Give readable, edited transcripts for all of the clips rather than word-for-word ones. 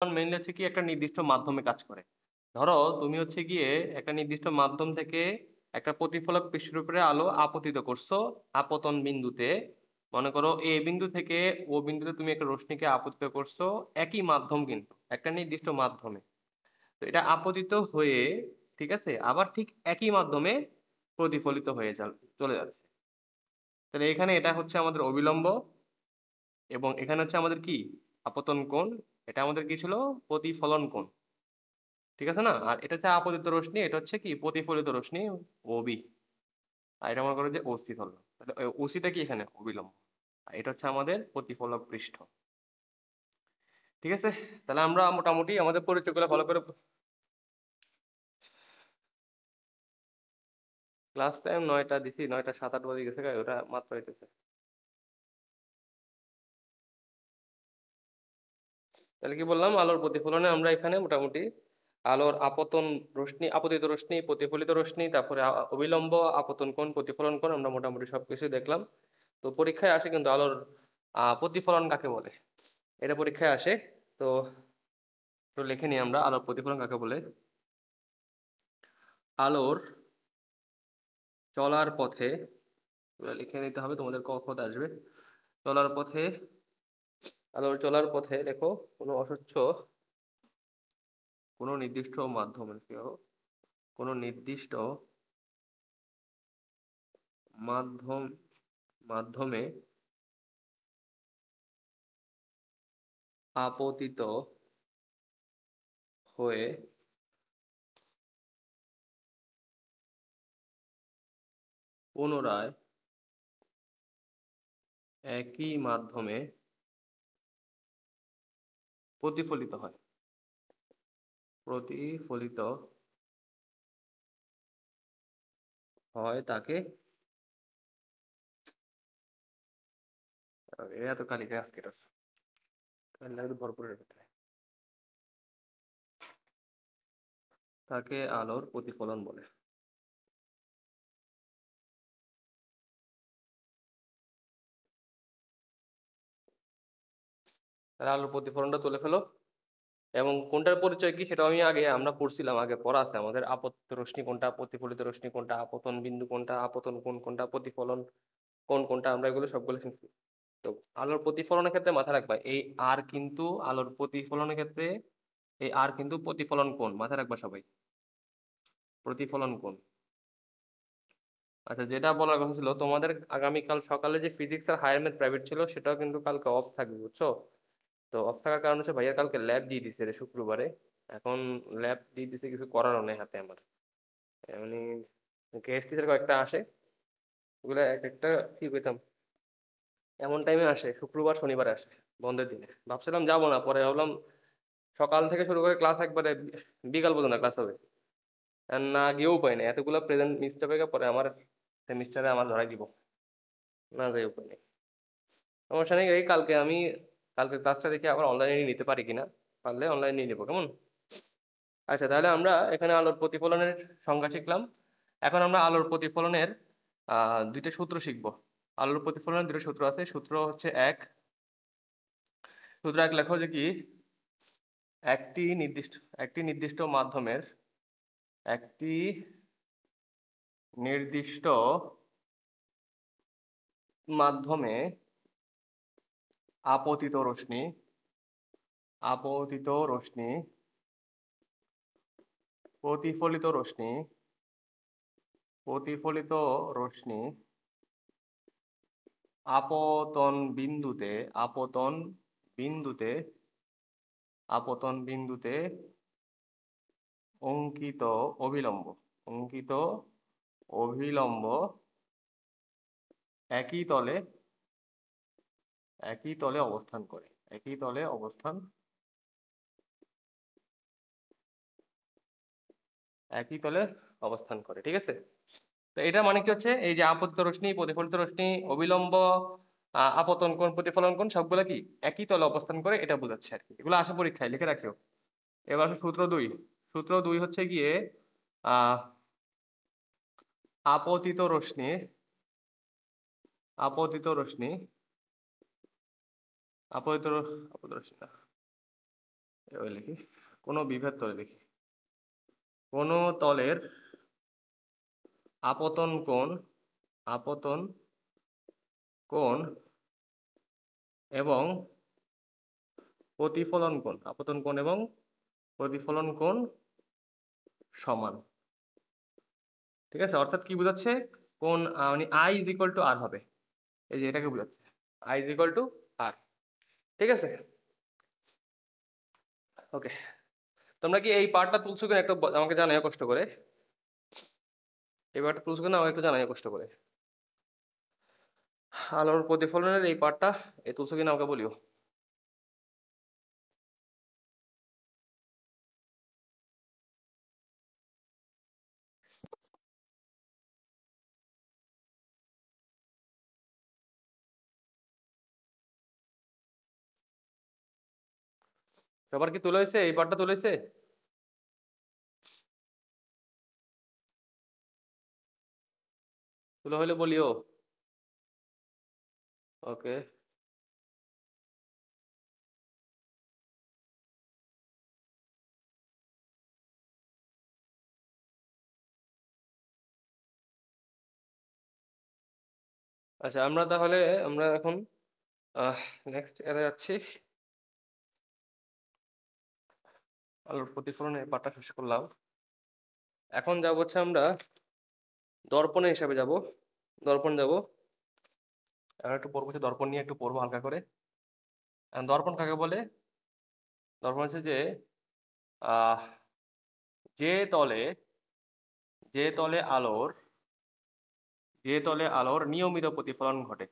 Mainly হচ্ছে কি একটা নির্দিষ্ট মাধ্যমে কাজ করে। ধরো তুমি হচ্ছে গিয়ে একটা নির্দিষ্ট মাধ্যম থেকে একটা প্রতিফলক পৃষ্ঠের উপরে আলো আপতিত করছো আপতন বিন্দুতে। মনে করো এ বিন্দু থেকে ও বিন্দুতে তুমি একটা রশ্মিকে আপতিত করছো, একই মাধ্যম কিন্তু একটা নির্দিষ্ট মাধ্যমে। তো এটা আপতিত হয়ে, ঠিক আছে, আবার ঠিক একই মাধ্যমে প্রতিফলিত হয়ে চলে যাচ্ছে। তাহলে এখানে এটা হচ্ছে আমাদের অবিলম্ব, এবং এখানে হচ্ছে আমাদের কি আপতন কোণ। এটা আমাদের কি ছিল, প্রতিফলন কোণ। ঠিক আছে না? আর এটা হচ্ছে আপতিত রশ্মি, এটা হচ্ছে কি প্রতিফলিত রশ্মি, ওবি। আর এটা মনে করো যে ওসি ধরলাম, তাহলে ওসিটা কি এখানে অবিলম্ব, আর এটা হচ্ছে আমাদের প্রতিফলক পৃষ্ঠ। ঠিক আছে, তাহলে আমরা মোটামুটি আমাদের পরিচয়গুলো ভালো করে। ক্লাস টাইম 9টা দিছি, 9টা 7-8 বাজে গেছে ওটা মাত্র হইতেছে। তাহলে কি বললাম, আলোর প্রতিফলনে আমরা এখানে মোটামুটি আলোর আপতন রশ্মি, আপতিত রশ্মি, প্রতিফলিত রশ্মি, তারপরে অবিলম্ব, আপতন কোণ, প্রতিফলন কোণ, আমরা মোটামুটি সবকিছু দেখলাম। তো পরীক্ষায় আসে কিন্তু আলোর প্রতিফলন কাকে বলে, এটা পরীক্ষায় আসে। তো তো লিখে নিই আমরা আলোর প্রতিফলন কাকে বলে। আলোর চলার পথে, এগুলো লিখে নিতে হবে, তোমাদের ক খ তে আসবে। চলার পথে, আলোর চলার পথে দেখো কোনো অস্বচ্ছ, কোনো নির্দিষ্ট মাধ্যমে কোনো নির্দিষ্ট মাধ্যম মাধ্যমে আপতিত হয়ে পুনরায় একই মাধ্যমে প্রতিফলিত হয়, প্রতিফলিত হয় তাকে, এত কালিকা আজকে ভরপুরের ভিতরে, তাকে আলোর প্রতিফলন বলে। তাহলে আলোর প্রতিফলনটা তুলে ফেলো, এবং কোনটার পরিচয় কি সেটা আমরা পড়ছিলাম, আগে পড়া আছে আমাদের। আপতিত রশ্মি কোনটা, প্রতিফলিত রশ্মি কোনটা, আপতন বিন্দু কোনটা, আপতন কোণ কোনটা, প্রতিফলন কোন কোনটা, আমরা এগুলো সবগুলো শিখছি। তো আলোর প্রতিফলনের ক্ষেত্রে মাথায় রাখবা এই আর কিন্তু আলোর প্রতিফলনের ক্ষেত্রে এই আর কিন্তু প্রতিফলন কোণ, মাথায় রাখবা সবাই, প্রতিফলন কোণ। আচ্ছা, যেটা বলার কথা ছিল তোমাদের, আগামীকাল সকালে যে ফিজিক্স আর হায়ার ম্যাথ প্রাইভেট ছিল সেটাও কিন্তু কালকে অফ থাকবে, বুঝছো? তো অফ থাকার কারণে হচ্ছে ভাইয়া কালকে ল্যাব দিয়ে দিছে রে শুক্রবারে। এখন ল্যাব দিয়ে দিছে, কিছু করারও নেই হাতে আমার। এমনি গেস্ট টিচার কয়েকটা আসে, ওগুলো এক একটা কি পেতাম, এমন টাইমে আসে শুক্রবার শনিবারে আসে, বন্ধের দিনে। ভাবছিলাম যাবো না, পরে ভাবলাম সকাল থেকে শুরু করে ক্লাস একবারে বিকাল পর্যন্ত ক্লাস হবে, আর না গিয়েও পাই না, এতগুলো প্রেজেন্ট মিসটা পেয়ে পরে আমার সেমিস্টারে আমার ধরাই দিব, না যাই উপায় নেই। সমস্যা নেই, এই কালকে ক্লাসটা দেখে আবার অনলাইনে নিতে পারি কিনা, পারলে অনলাইনে নিয়ে নেবো, কেমন? আচ্ছা, তাহলে আমরা এখানে আলোর প্রতিফলনের সংজ্ঞা শিখলাম। এখন আমরা আলোর প্রতিফলনের দুইটা সূত্র শিখবো। আলোর প্রতিফলনের দুটো সূত্র আছে, সূত্র হচ্ছে সূত্র এক লেখো যে কি, একটি নির্দিষ্ট একটি নির্দিষ্ট মাধ্যমের একটি নির্দিষ্ট মাধ্যমে আপতিত রশ্মি আপতিত রশ্মি প্রতিফলিত রশ্মি প্রতিফলিত রশ্মি আপতন বিন্দুতে আপতন বিন্দুতে আপতন বিন্দুতে অঙ্কিত অভিলম্ব অঙ্কিত অভিলম্ব একই তলে একই তলে অবস্থান করে, একই তলে অবস্থান একই তলে অবস্থান করে, ঠিক আছে? তো এটা মানে কি হচ্ছে, এই যে আপতিত রশ্মি, প্রতিফলিত রশ্মি, অবিলম্ব, আপতন কোণ, প্রতিফলন কোণ, সবগুলা কি একই তলে অবস্থান করে, এটা বোঝাচ্ছে আর কি। এগুলো আসে পরীক্ষায়, লিখে রাখিও। এবার আসে সূত্র 2। সূত্র 2 হচ্ছে গিয়ে আহ আপতিত রশ্মি আপতিত রশ্মি আপতিত আপতিত রশ্মি না, এভাবে লিখি, কোনো বিভেদ তলে লিখি, কোনো তলের আপতন কোণ, আপতন কোণ এবং প্রতিফলন কোণ, আপতন কোণ এবং প্রতিফলন কোণ সমান। ঠিক আছে, অর্থাৎ কি বোঝাচ্ছে, কোণ মানে আই ইজ ইকুয়াল টু আর হবে, এই যে এটাকে বোঝাচ্ছে, আই ইজ ইকুয়াল টু আর। ঠিক আছে, ওকে। তোমরা কি এই পার্টটা তুলছো কিনা একটু আমাকে জানাই কষ্ট করে, এই পার্টটা তুলছো কিনা আমাকে একটু জানাই কষ্ট করে। আলোর প্রতিফলনের এই পার্টটা এই তুলছো কিনা আমাকে বলিও। সবার কি তুলে হয়েছে, এই পার্টটা তুলে হয়েছে? তুলে হইলে বলিও। ওকে, আচ্ছা আমরা তাহলে আমরা এখন নেক্সট এরে যাচ্ছি। আলোর প্রতিফলনের এই পার্টটা শেষ করলাম, এখন যাব হচ্ছে আমরা দর্পণের হিসাবে যাব, দর্পণ যাব। এখন একটু পড়বো হচ্ছে দর্পণ নিয়ে একটু পড়বো হালকা করে। দর্পণ কাকে বলে? দর্পণ হচ্ছে যে আহ যে তলে, যে তলে আলোর, যে তলে আলোর নিয়মিত প্রতিফলন ঘটে,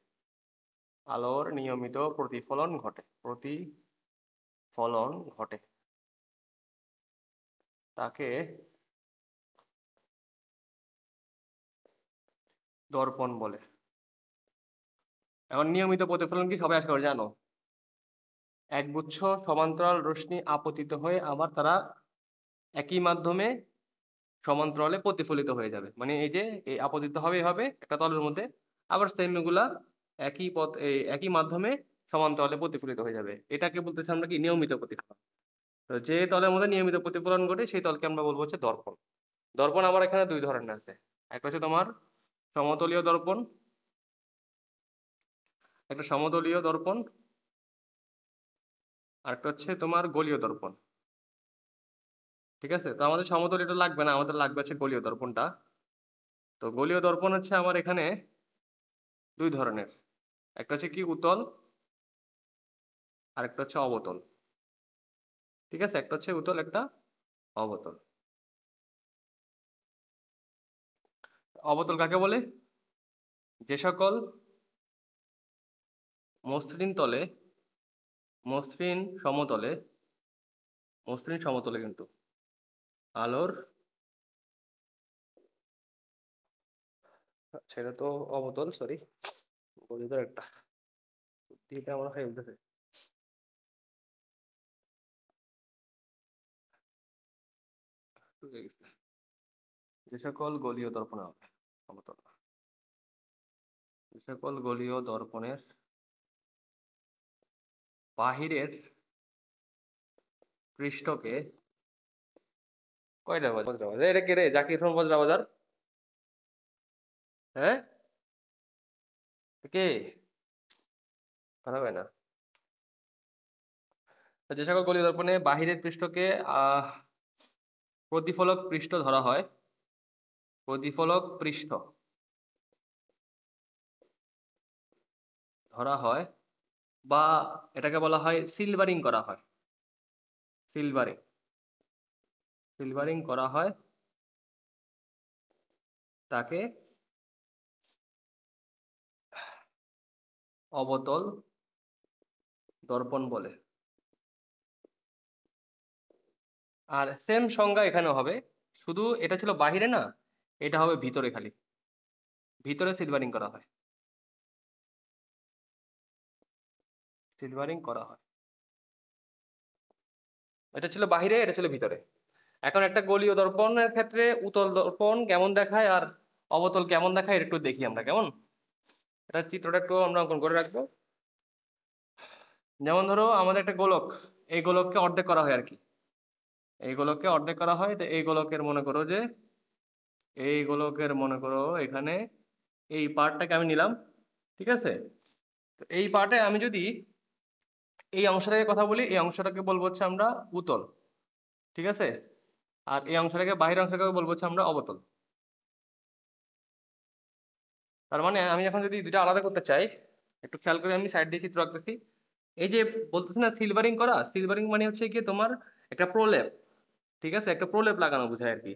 আলোর নিয়মিত প্রতিফলন ঘটে, প্রতিফলন ঘটে, তাকে দর্পণ বলে। এখন নিয়মিত প্রতিফলন কি সবাই আশা করে জানো? একগুচ্ছ সমান্তরাল রশ্মি আপতিত হয়ে আবার তারা একই মাধ্যমে সমান্তরালে প্রতিফলিত হয়ে যাবে, মানে এই যে এই আপতিত হবে হবে একটা তলের মধ্যে, আবার সেম এগুলা একই পথ এই একই মাধ্যমে সমান্তরালে প্রতিফলিত হয়ে যাবে, এটাকে বলতেছি আমরা কি নিয়মিত প্রতিফলন। তো যে তলের মধ্যে নিয়মিত প্রতিফলন ঘটে সেই তলকে আমরা বলবো হচ্ছে দর্পণ। দর্পণ আবার এখানে দুই ধরনের আছে, একটা হচ্ছে তোমার সমতলীয় দর্পণ, একটা সমতলীয় দর্পণ, আর একটা হচ্ছে তোমার গোলীয় দর্পণ। ঠিক আছে, তো আমাদের সমতলীয়টা লাগবে না, আমাদের লাগবে হচ্ছে গোলীয় দর্পণটা। তো গোলীয় দর্পণ হচ্ছে আমার এখানে দুই ধরনের, একটা হচ্ছে কি উতল, আর একটা হচ্ছে অবতল। ঠিক আছে, একটা হচ্ছে উতল, একটা অবতল। অবতল কাকে বলে? যে সকল মসৃণ তলে, মসৃণ সমতলে, মসৃণ সমতলে কিন্তু আলোর, আচ্ছা এটা তো অবতল, সরি বলি তো একটা বুদ্ধিটা আমার খাই উঠেছে। যে সকল গলীয় দর্পণ হবে অবতল, যে সকল গলীয় দর্পণের বাহিরের পৃষ্ঠকে, কয়টা বজ্রবাজার, এটা কে রে, জাকির হোসেন বজ্রবাজার? হ্যাঁ, কে কথা কয় না? তো যে সকল গলীয় দর্পণে বাহিরের পৃষ্ঠকে আহ প্রতিফলক পৃষ্ঠ ধরা হয়, প্রতিফলক পৃষ্ঠ ধরা হয়, বা এটাকে বলা হয় সিলভারিং করা হয়, সিলভারিং, সিলভারিং করা হয়, তাকে অবতল দর্পণ বলে। আর সেম সংজ্ঞা এখানে হবে, শুধু এটা ছিল বাহিরে না, এটা হবে ভিতরে, খালি ভিতরে সিলভারিং করা হয়, সিলভারিং করা হয়। এটা ছিল বাহিরে, এটা ছিল ভিতরে। এখন একটা গোলীয় দর্পণের ক্ষেত্রে উতল দর্পণ কেমন দেখায় আর অবতল কেমন দেখায় এটা একটু দেখি আমরা, কেমন এটা চিত্রটা একটু আমরা অঙ্কন করে রাখবো। যেমন ধরো আমাদের একটা গোলক, এই গোলককে অর্ধেক করা হয় আর কি, এই গোলককে অর্ধেক করা হয়। তো এই গোলকের মনে করো যে, এই গোলকের মনে করো এখানে এই পার্টটাকে আমি নিলাম, ঠিক আছে। তো এই পার্টে আমি যদি এই অংশটাকে কথা বলি, এই অংশটাকে বলবো হচ্ছে আমরা উতল, ঠিক আছে। আর এই অংশটাকে, বাহির অংশটাকে বলবো হচ্ছে আমরা অবতল। তার মানে আমি এখন যদি দুটো আলাদা করতে চাই, একটু খেয়াল করে আমি সাইড দিয়ে চিত্র আঁকতেছি। এই যে বলতেছি না সিলভারিং করা, সিলভারিং মানে হচ্ছে কি তোমার একটা প্রলেপ, ঠিক আছে, একটা প্রলেপ লাগানো বোঝায় আর কি।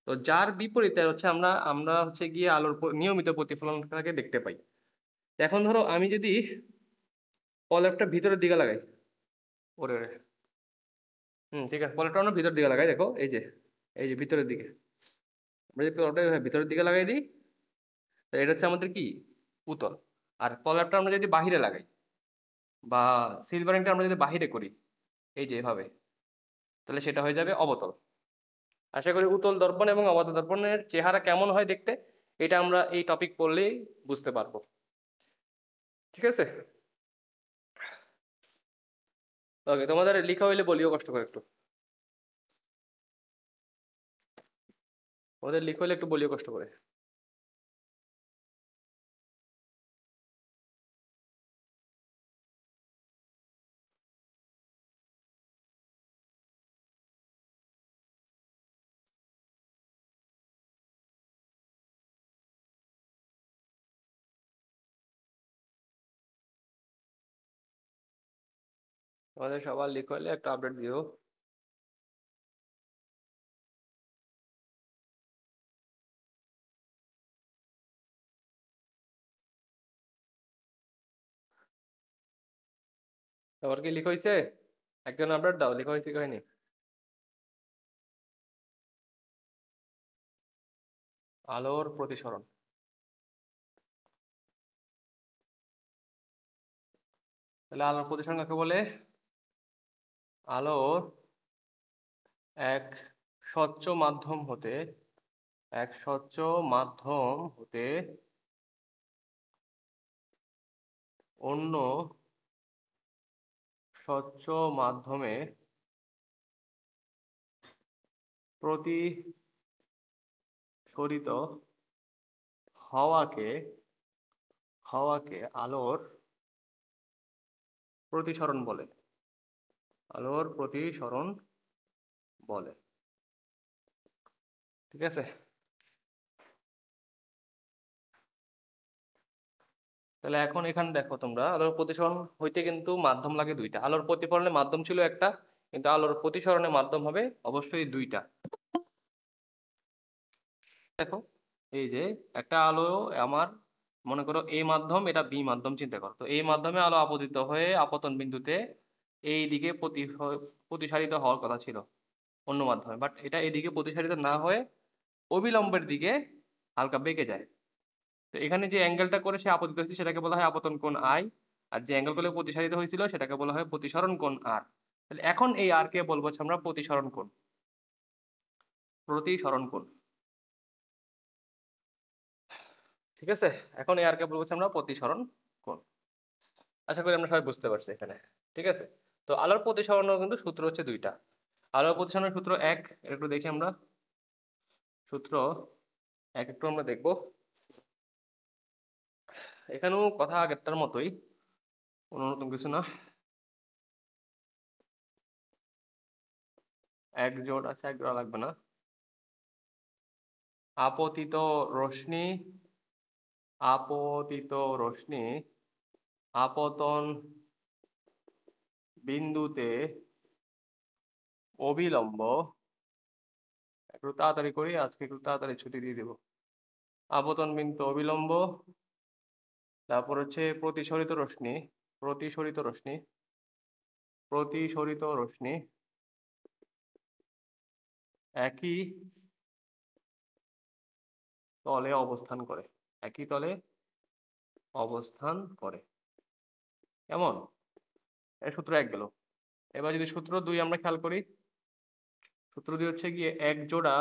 তো যার বিপরীতে হচ্ছে আমরা আমরা হচ্ছে গিয়ে আলোর নিয়মিত প্রতিফলনটাকে দেখতে পাই। এখন ধরো আমি যদি প্রলেপটা ভিতরের দিকে লাগাই, ওরে ওরে, ঠিক আছে, প্রলেপটা আমরা ভিতরের দিকে লাগাই, দেখো এই যে, এই যে ভিতরের দিকে, আমরা যদি প্রলেপটা ভিতরের দিকে লাগাই দিই, তো এটা হচ্ছে আমাদের কি, উত্তর। আর প্রলেপটা আমরা যদি বাহিরে লাগাই, বা সিলভারিংটা আমরা যদি বাহিরে করি, এই যে এভাবে, তাহলে সেটা হয়ে যাবে অবতল। আশা করি উত্তল দর্পণ এবং অবতল দর্পণের চেহারা কেমন হয় দেখতে, এটা আমরা এই টপিক পড়লেই বুঝতে পারবো, ঠিক আছে। ওকে, তোমাদের লেখা হইলে বলিও কষ্ট করে একটু, তোমাদের লেখা হইলে একটু বলিও কষ্ট করে। তোমাদের সবার লেখা হইলে একটা আপডেট দিও। তোমার কি লেখা হয়েছে? একজন আপডেট দাও, লেখা হয়েছে কি হয়নি। আলোর প্রতিসরণ, তাহলে আলোর প্রতিসরণ কাকে বলে? আলোর এক স্বচ্ছ মাধ্যম হতে, এক স্বচ্ছ মাধ্যম হতে অন্য স্বচ্ছ মাধ্যমে প্রতিসরিত হওয়াকে, হওয়াকে আলোর প্রতিসরণ বলে, আলোর প্রতিসরণ বলে, ঠিক আছে। তাহলে এখন এখানে দেখো তোমরা, আলোর প্রতিসরণ হইতে কিন্তু মাধ্যম লাগে দুইটা। আলোর প্রতিফলনের মাধ্যম ছিল একটা, কিন্তু আলোর প্রতিসরণের মাধ্যম হবে অবশ্যই দুইটা। দেখো এই যে একটা আলো, আমার মনে করো এ মাধ্যম, এটা বি মাধ্যম, চিন্তা করো। তো এই মাধ্যমে আলো আপতিত হয়ে আপতন বিন্দুতে এই দিকে প্রতিসারিত হওয়ার কথা ছিল অন্য মাধ্যমে, বাট এটা এদিকে প্রতিসারিত না হয়ে অবিলম্বের দিকে হালকা বেঁকে যায়। তো এখানে যে অ্যাঙ্গেলটা করে সে আপতিত হয়েছে সেটাকে বলা হয় আপতন কোণ আই, আর যে অ্যাঙ্গেল করে প্রতিসারিত হয়েছিল সেটাকে বলা হয় প্রতিসরণ কোণ আর। তাহলে এখন এই আর কে বলবো হচ্ছে আমরা প্রতিসরণ কোণ, প্রতিসরণ কোণ, ঠিক আছে। এখন এই আর কে বলবো হচ্ছে আমরা প্রতিসরণ কোণ। আশা করি আমরা সবাই বুঝতে পারছি এখানে, ঠিক আছে। তো আলোর প্রতিসরণের কিন্তু সূত্র হচ্ছে দুইটা। আলোর প্রতিসরণের সূত্র এক, এটা একটু দেখি আমরা। সূত্র এক একটু আমরা দেখবো, এখানেও কথা আগেরটার মতোই, কোনো নতুন কিছু না। এক জোড় আছে, এক জোড়া লাগবে না। আপতিত রশ্মি, আপতিত রশ্মি আপতন বিন্দুতে অবিলম্ব, একটু তাড়াতাড়ি করি আজকে, একটু তাড়াতাড়ি ছুটি দিয়ে দেবো। আপতন বিন্দু অবিলম্ব, তারপর হচ্ছে প্রতিসরিত রশ্মি, প্রতিসরিত রশ্মি, প্রতিসরিত রশ্মি একই তলে অবস্থান করে, একই তলে অবস্থান করে, এমন। এর সূত্র এক গেল। এবার যদি সূত্র দুই আমরা খেয়াল করি, সূত্র দুই হচ্ছে গিয়ে এক জোড়া,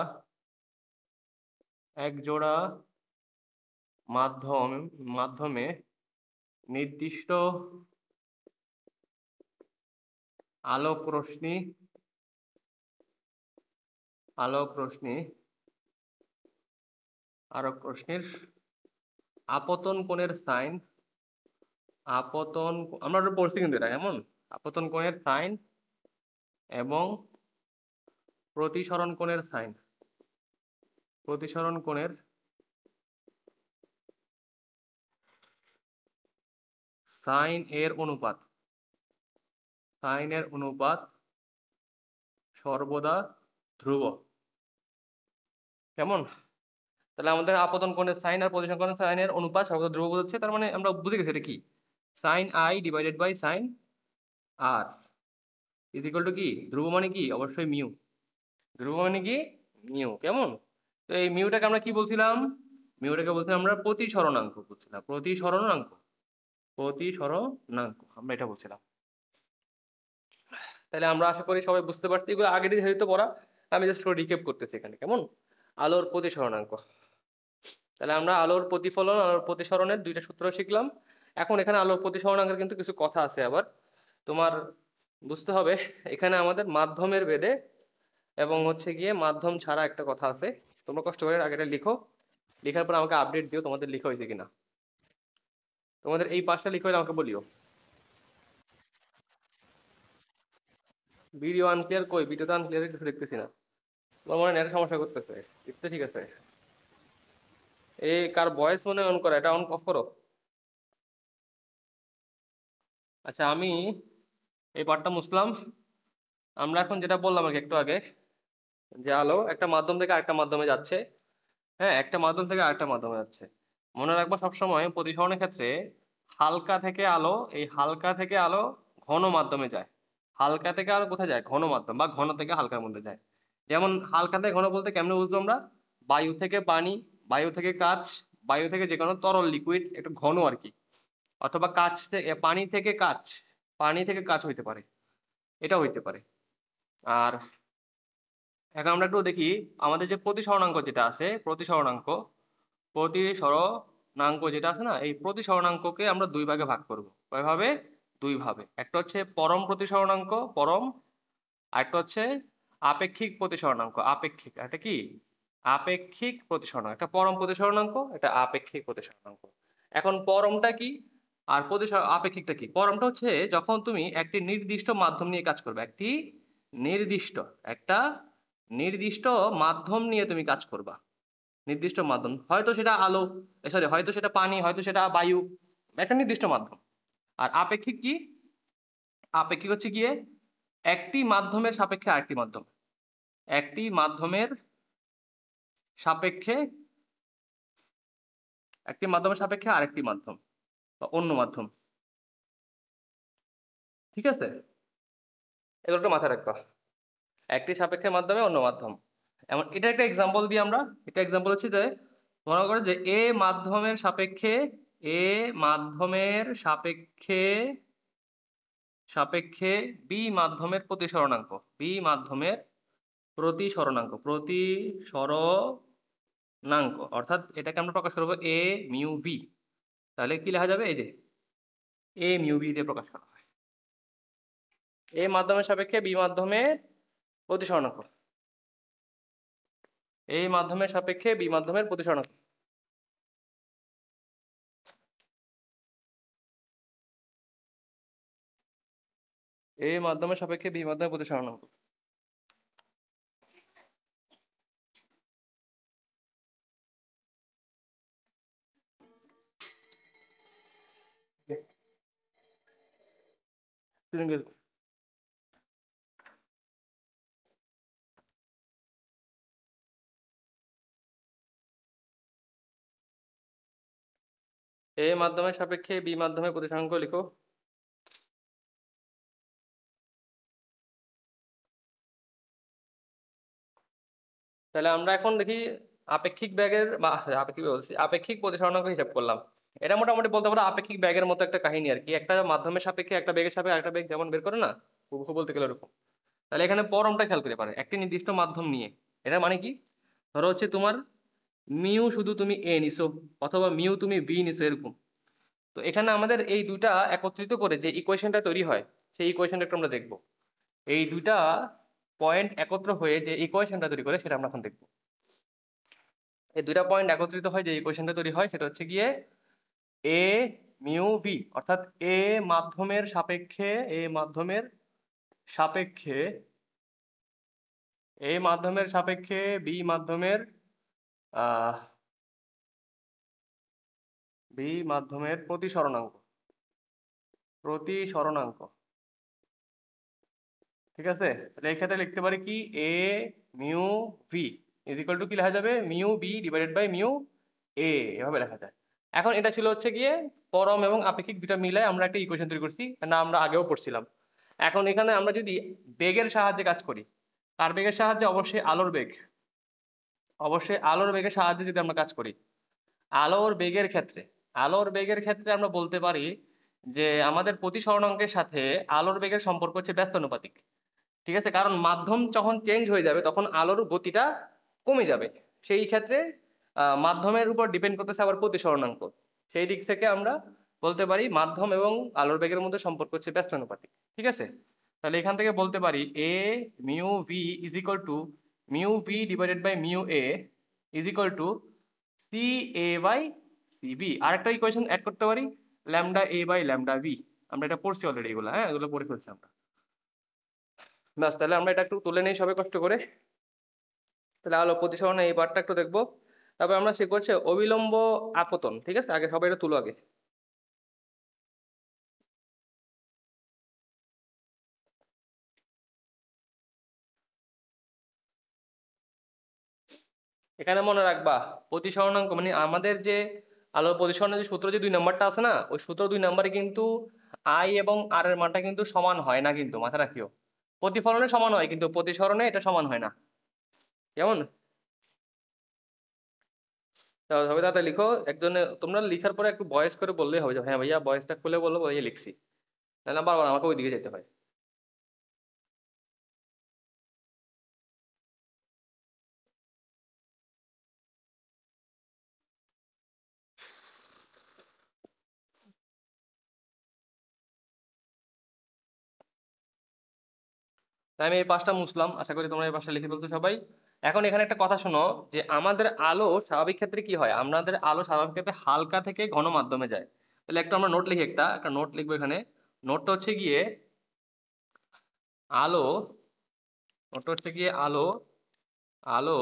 এক জোড়া মাধ্যম, মাধ্যমে নির্দিষ্ট আলোক রশ্মি আলোক রশ্মি আলোক রশ্মির আপতন কোণের সাইন আপতন আমরা ওটা পড়ছি কিন্তু এটা এমন আপতন কোণের সাইন এবং প্রতিসরণ কোণের সাইন প্রতিসরণ কোণের সাইন এর অনুপাত সর্বদা ধ্রুব। কেমন? তাহলে আমাদের আপতন কোণের সাইন আর প্রতিসরণ কোণের সাইনের অনুপাত সর্বদা ধ্রুব বোঝাচ্ছে, তার মানে আমরা বুঝে গেছি এটা কি, sine I divided by sine R is equal to কি, ধ্রুব মানে কি, অবশ্যই মিউ। ধ্রুব মানে কি, মিউ। কেমন? তো এই মিউটাকে আমরা কি বলছিলাম, মিউটাকে বলছিলাম আমরা প্রতিসরণাঙ্ক বলছিলাম, প্রতিসরণাঙ্ক আমরা এটা বলছিলাম। তাহলে আমরা আশা করি সবাই বুঝতে পারছি, এগুলো আগে দিয়ে হয়তো পড়া, আমি জাস্ট রিক্যাপ করতেছি এখানে। কেমন? আলোর প্রতিসরণাঙ্ক, তাহলে আমরা আলোর প্রতিফলন আর প্রতিসরণের দুইটা সূত্র শিখলাম। এখন এখানে আলোর প্রতিসরণাঙ্কের কিন্তু কিছু কথা আছে আবার তোমার বুঝতে হবে। এখানে আমাদের মাধ্যমের ভেদে এবং হচ্ছে গিয়ে মাধ্যম ছাড়া একটা কথা আছে, তোমরা কষ্ট করে আগেটা লিখো, লেখার পর আমাকে আপডেট দিও তোমাদের লেখা হয়েছে কিনা। তোমাদের এই পাঁচটা লিখে হলে আমাকে বলিও। ভিডিও আনক্লিয়ার কই, ভিডিও তো আনক্লিয়ার কিছু দেখতেছি না, তোমার মনে নেটের সমস্যা করতেছে, দেখতে ঠিক আছে। এই কার ভয়েস মনে অন করা, এটা অন অফ করো। আচ্ছা আমি এই পার্টটা মুছলাম। আমরা এখন যেটা বললাম আর কি একটু আগে, যে আলো একটা মাধ্যম থেকে আরেকটা মাধ্যমে যাচ্ছে, হ্যাঁ একটা মাধ্যম থেকে আরেকটা মাধ্যমে যাচ্ছে। মনে রাখবো সবসময় প্রতিসরণের ক্ষেত্রে হালকা থেকে আলো, এই হালকা থেকে আলো ঘন মাধ্যমে যায়। হালকা থেকে আলো কোথায় যায়, ঘন মাধ্যম, বা ঘন থেকে হালকার মধ্যে যায়। যেমন হালকা থেকে ঘন বলতে কেমনে বুঝবো আমরা, বায়ু থেকে পানি, বায়ু থেকে কাঁচ, বায়ু থেকে যে কোনো তরল লিকুইড একটু ঘন আর কি, অথবা কাঁচ থেকে পানি থেকে কাঁচ, পানি থেকে কাঁচ হইতে পারে, এটা হইতে পারে। আর এখন আমরা একটু দেখি আমাদের যে প্রতিসরণাঙ্ক যেটা আছে, প্রতিসরণাঙ্ক যেটা আছে না, এই প্রতিসরণাঙ্ককে আমরা দুই ভাগে ভাগ করব। কয়ভাবে? দুই ভাবে। একটা হচ্ছে পরম প্রতিসরণাঙ্ক, পরম, আর একটা হচ্ছে আপেক্ষিক প্রতিসরণাঙ্ক, আপেক্ষিক। এটা কি? আপেক্ষিক প্রতিসরণাঙ্ক। একটা পরম প্রতিসরণাঙ্ক, এটা আপেক্ষিক প্রতিসরণাঙ্ক। এখন পরমটা কি আর আপেক্ষিকটা কি? পরমটা হচ্ছে যখন তুমি একটি নির্দিষ্ট মাধ্যম নিয়ে কাজ করবে, নির্দিষ্ট একটা নির্দিষ্ট মাধ্যম নিয়ে তুমি কাজ করবা, নির্দিষ্ট মাধ্যম, হয়তো সেটা আলো, সরি হয়তো সেটা পানি, হয়তো সেটা বায়ু, একটা নির্দিষ্ট মাধ্যম। আর আপেক্ষিক কি? আপেক্ষিক হচ্ছে গিয়ে একটি মাধ্যমের সাপেক্ষে আরেকটি মাধ্যম, একটি মাধ্যমের সাপেক্ষে একটি মাধ্যমের সাপেক্ষে আরেকটি মাধ্যম বা অন্য মাধ্যম। ঠিক আছে, এগুলো একটু মাথায় রাখবা, একটি সাপেক্ষের মাধ্যমে অন্য মাধ্যম। এমন এটা একটা এক্সাম্পল দিই আমরা, এটা এক্সাম্পল হচ্ছে যে মনে করো যে এ মাধ্যমের সাপেক্ষে, এ মাধ্যমের সাপেক্ষে সাপেক্ষে বি মাধ্যমের প্রতিসরণাঙ্ক, বি মাধ্যমের প্রতিসরণাঙ্ক, অর্থাৎ এটাকে আমরা প্রকাশ করবো এ মিউ ভি। তাহলে কি লেখা যাবে, এই যে এ মিউ ভি দিয়ে প্রকাশ করা হয়, এ মাধ্যমের সাপেক্ষে বি মাধ্যমের প্রতিসরণাঙ্ক, এ মাধ্যমের সাপেক্ষে বি মাধ্যমের প্রতিসরণাঙ্ক। এ মাধ্যমের সাপেক্ষে বি মাধ্যমের প্রতিসরণাঙ্ক। এ মাধ্যমের সাপেক্ষে বি মাধ্যমের প্রতিসরণাঙ্ক লিখো। তাহলে আমরা এখন দেখি আপেক্ষিক বেগের বা আপেক্ষিক বলছি, আপেক্ষিক প্রতিসরণাঙ্ক হিসাব করলাম। এটা মোটামুটি বলতে পারো আপেক্ষিক বেগের মতো একটা কাহিনী আর কি, একটা মাধ্যমের সাপেক্ষে একটা বেগের সাপেক্ষে আরেকটা বেগ যেমন বের করে না, হুবহু বলতে গেলে এরকম। তাহলে এখানে পরমটা খেয়াল করতে পারে, একটি নির্দিষ্ট মাধ্যম নিয়ে, এটা মানে কি, ধরো হচ্ছে তোমার মিউ শুধু তুমি এ নিছো, অথবা মিউ তুমি বি নিছো, এরকম। তো এখানে আমাদের এই দুইটা একত্রিত করে যে ইকুয়েশনটা তৈরি হয়, সেই ইকুয়েশনটা একটু আমরা দেখবো। এই দুইটা পয়েন্ট একত্র হয়ে যে ইকুয়েশনটা তৈরি করে সেটা আমরা এখন দেখবো। এই দুইটা পয়েন্ট একত্রিত হয় যে ইকুয়েশনটা তৈরি হয় সেটা হচ্ছে গিয়ে এ মিউ ভি, অর্থাৎ এ মাধ্যমের সাপেক্ষে সাপেক্ষে এ মাধ্যমের সাপেক্ষে বি মাধ্যমের আহ বি মাধ্যমের প্রতিসরণাঙ্ক। ঠিক আছে, তাহলে এই ক্ষেত্রে লিখতে পারি কি A mu V is equal to কি লেখা যাবে mu B divided by mu A, এভাবে লেখা যায়। এখন এটা ছিল হচ্ছে গিয়ে পরম এবং আপেক্ষিক দুটা মিলায় আমরা একটা ইকুয়েশন তৈরি করছি, না আমরা আগেও পড়ছিলাম। এখন এখানে আমরা যদি বেগের সাহায্যে কাজ করি, তার বেগের সাহায্যে অবশ্যই আলোর বেগের সাহায্যে যদি আমরা কাজ করি, আলোর বেগের ক্ষেত্রে আমরা বলতে পারি যে আমাদের প্রতিসরণাঙ্কের সাথে আলোর বেগের সম্পর্ক হচ্ছে ব্যস্তানুপাতিক। ঠিক আছে, কারণ মাধ্যম যখন চেঞ্জ হয়ে যাবে তখন আলোর গতিটা কমে যাবে। সেই ক্ষেত্রে মাধ্যমের উপর ডিপেন্ড করতেছে আবার প্রতিসরণাঙ্ক। সেই দিক থেকে আমরা বলতে পারি মাধ্যম এবং আলোর বেগের মধ্যে সম্পর্ক হচ্ছে ব্যস্তানুপাতিক। ঠিক আছে, তাহলে এখান থেকে বলতে পারি A mu V is equal to mu V divided by mu A is equal to C A by C B. আরেকটা ইকুয়েশন অ্যাড করতে পারি lambda A by lambda B. আমরা এটা পড়ছি অলরেডি, এগুলো হ্যাঁ এগুলো পড়ে ফেলছি আমরা। ব্যাস, তাহলে আমরা এটা একটু তুলে নেই সবাই কষ্ট করে। তাহলে আলো প্রতিসরণে এই পার্টটা একটু দেখবো, তারপর আমরা শিখবো হচ্ছে অবিলম্ব আপতন। ঠিক আছে, আগে সবাই এটা তুলো আগে। এখানে মনে রাখবা প্রতিসরণাঙ্ক মানে আমাদের যে আলোর প্রতিসরণের যে সূত্র, যে 2 নাম্বারটা আছে না, ওই সূত্র 2 নাম্বারে কিন্তু আই এবং আর এর মানটা কিন্তু সমান হয় না, কিন্তু মাথা রাখিও। প্রতিফলনে সমান হয় কিন্তু প্রতিসরণে এটা সমান হয় না। কেমন? তবে তাতে লিখো একজনে, তোমরা লিখার পরে একটু ভয়েস করে বললেই হবে যে হ্যাঁ ভাইয়া ভয়েসটা খুলে বললো ভাইয়া লিখছি, তাহলে বারবার আমাকে ওই দিকে যেতে হয়। তাই আমি এই পাঁচটা মুছলাম, আশা করি তোমরা এই পাঁচটা লিখে ফেলছো সবাই। এখন এখানে একটা কথা শোনো, যে আমাদের আলো স্বাভাবিক ক্ষেত্রে কি হয়, আমাদের আলো স্বাভাবিক ক্ষেত্রে হালকা থেকে ঘন মাধ্যমে যায়। তাহলে একটা আমরা নোট লিখি, একটা নোট লিখবো এখানে। নোটটা হচ্ছে গিয়ে আলো নোটটা হচ্ছে গিয়ে আলো আলো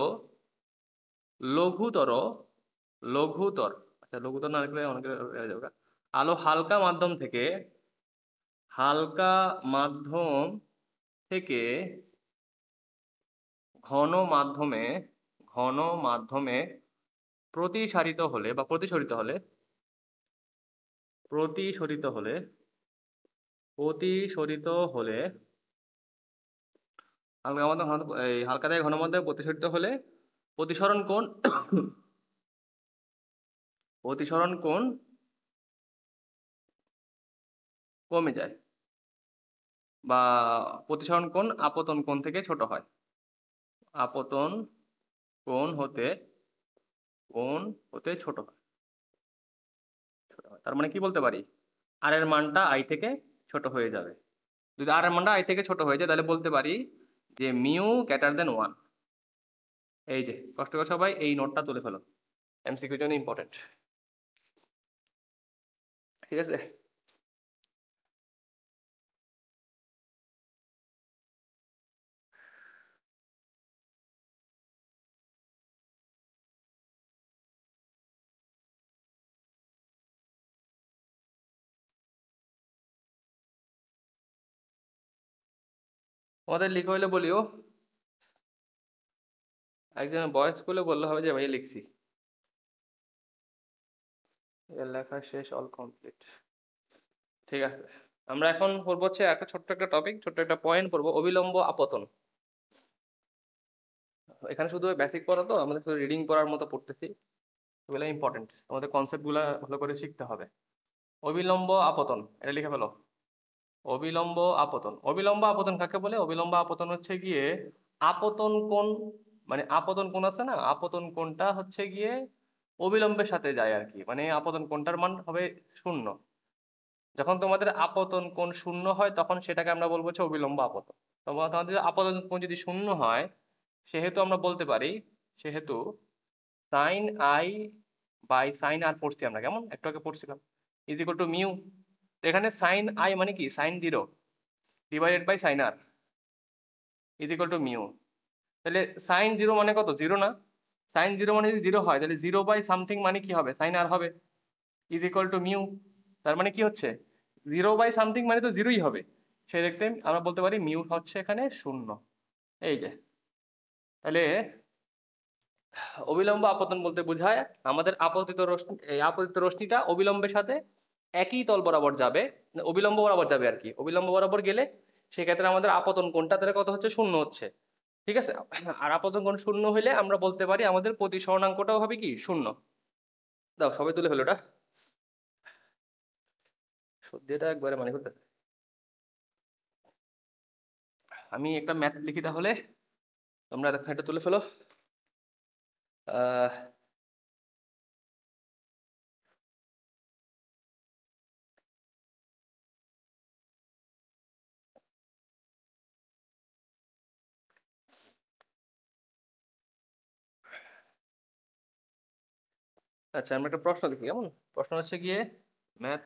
লঘুতর লঘুতর আচ্ছা লঘুতর না লিখলে অনেকে এড়ে যাবে। আলো হালকা মাধ্যম থেকে ঘন মাধ্যমে ঘন মাধ্যমে প্রতিসারিত হলে বা প্রতিসরিত হলে প্রতিসরিত হলে হালকা মাধ্যম এই হালকা থেকে ঘন মাধ্যমে প্রতিসরিত হলে প্রতিসরণ কোণ প্রতিসরণ কোণ কমে যায়, বা প্রতিসরণ কোণ আপতন কোণ থেকে ছোট হয়। আপতন কোণ হতে ছোট হয়। তার মানে কি বলতে পারি, আর এর মানটা আই থেকে ছোট হয়ে যাবে। যদি আর এর মানটা আই থেকে ছোট হয়ে যায় তাহলে বলতে পারি যে মিউ গ্রেটার দেন 1। এই যে কষ্ট করে সবাই এই নোটটা তুলে ফেলো, এমসিকিউর জন্য ইম্পর্টেন্ট। ঠিক আছে, তোমাদের লিখা হইলে বলিও, একজন বয়েস করলে বললে হবে যে ভাই লিখছি। এর লেখা শেষ, অল কমপ্লিট। ঠিক আছে, আমরা এখন পড়বো হচ্ছে একটা ছোট্ট একটা টপিক, ছোট্ট একটা পয়েন্ট পড়বো, অবিলম্ব আপতন। এখানে শুধু বেসিক পড়া, তো আমাদের শুধু রিডিং পড়ার মতো পড়তেছি, এগুলো ইম্পর্টেন্ট, আমাদের কনসেপ্ট গুলা ভালো করে শিখতে হবে। অবিলম্ব আপতন, এটা লিখে ফেলো। অবিলম্ব আপতন কাকে বলে? অবিলম্ব আপতন হচ্ছে গিয়ে আপতন কোণ, মানে আপতন কোণ আছে না, আপতন কোণটা হচ্ছে গিয়ে অবিলম্বের সাথে যায় আর কি, মানে আপতন কোণটার মান হবে 0। যখন তোমাদের আপতন কোণ 0 হয় তখন সেটাকে আমরা বলবো হচ্ছে অবিলম্ব আপতন। তোমাদের আপাতত কোণ যদি শূন্য হয় সেহেতু আমরা বলতে পারি, সেহেতু sine I by sine R পড়ছি আমরা, কেমন একটু আগে পড়ছিলাম, ইজ ইকুয়াল টু মিউ। এখানে সাইন আই মানে কি, sine zero divided by sine R is equal to mu. তাহলে সাইন জিরো মানে কত, জিরো না? সাইন জিরো মানে যদি জিরো হয় তাহলে জিরো বাই সামথিং মানে কি হবে, সাইন আর হবে, ইজ ইকুয়াল টু মিউ। তার মানে কি হচ্ছে, জিরো বাই সামথিং মানে তো জিরোই হবে, সেই দেখতে আমরা বলতে পারি মিউ হচ্ছে এখানে শূন্য। এই যে, তাহলে অবিলম্ব আপতন বলতে বোঝায় আমাদের আপতিত রশ্মি, এই আপতিত রশ্মিটা অবিলম্বের সাথে একই তল বরাবর যাবে, অবিলম্ব বরাবর যাবে আর কি, অবিলম্ব বরাবর গেলে সেক্ষেত্রে আমাদের আপতন কোণটা তাহলে কত হচ্ছে, শূন্য হচ্ছে। ঠিক আছে, আর আপতন কোণ শূন্য হলে আমরা বলতে পারি আমাদের প্রতিসরণাঙ্কটাও হবে কি, শূন্য। দাও সবাই তুলে ফেলো এটা, সত্যি এটা একবারে মানে করতে। আমি একটা ম্যাথ লিখি তাহলে, তোমরা দেখো এটা তুলে ফেলো। আহ আচ্ছা, আমরা একটা প্রশ্ন দেখি কেমন। প্রশ্ন হচ্ছে গিয়ে ম্যাথ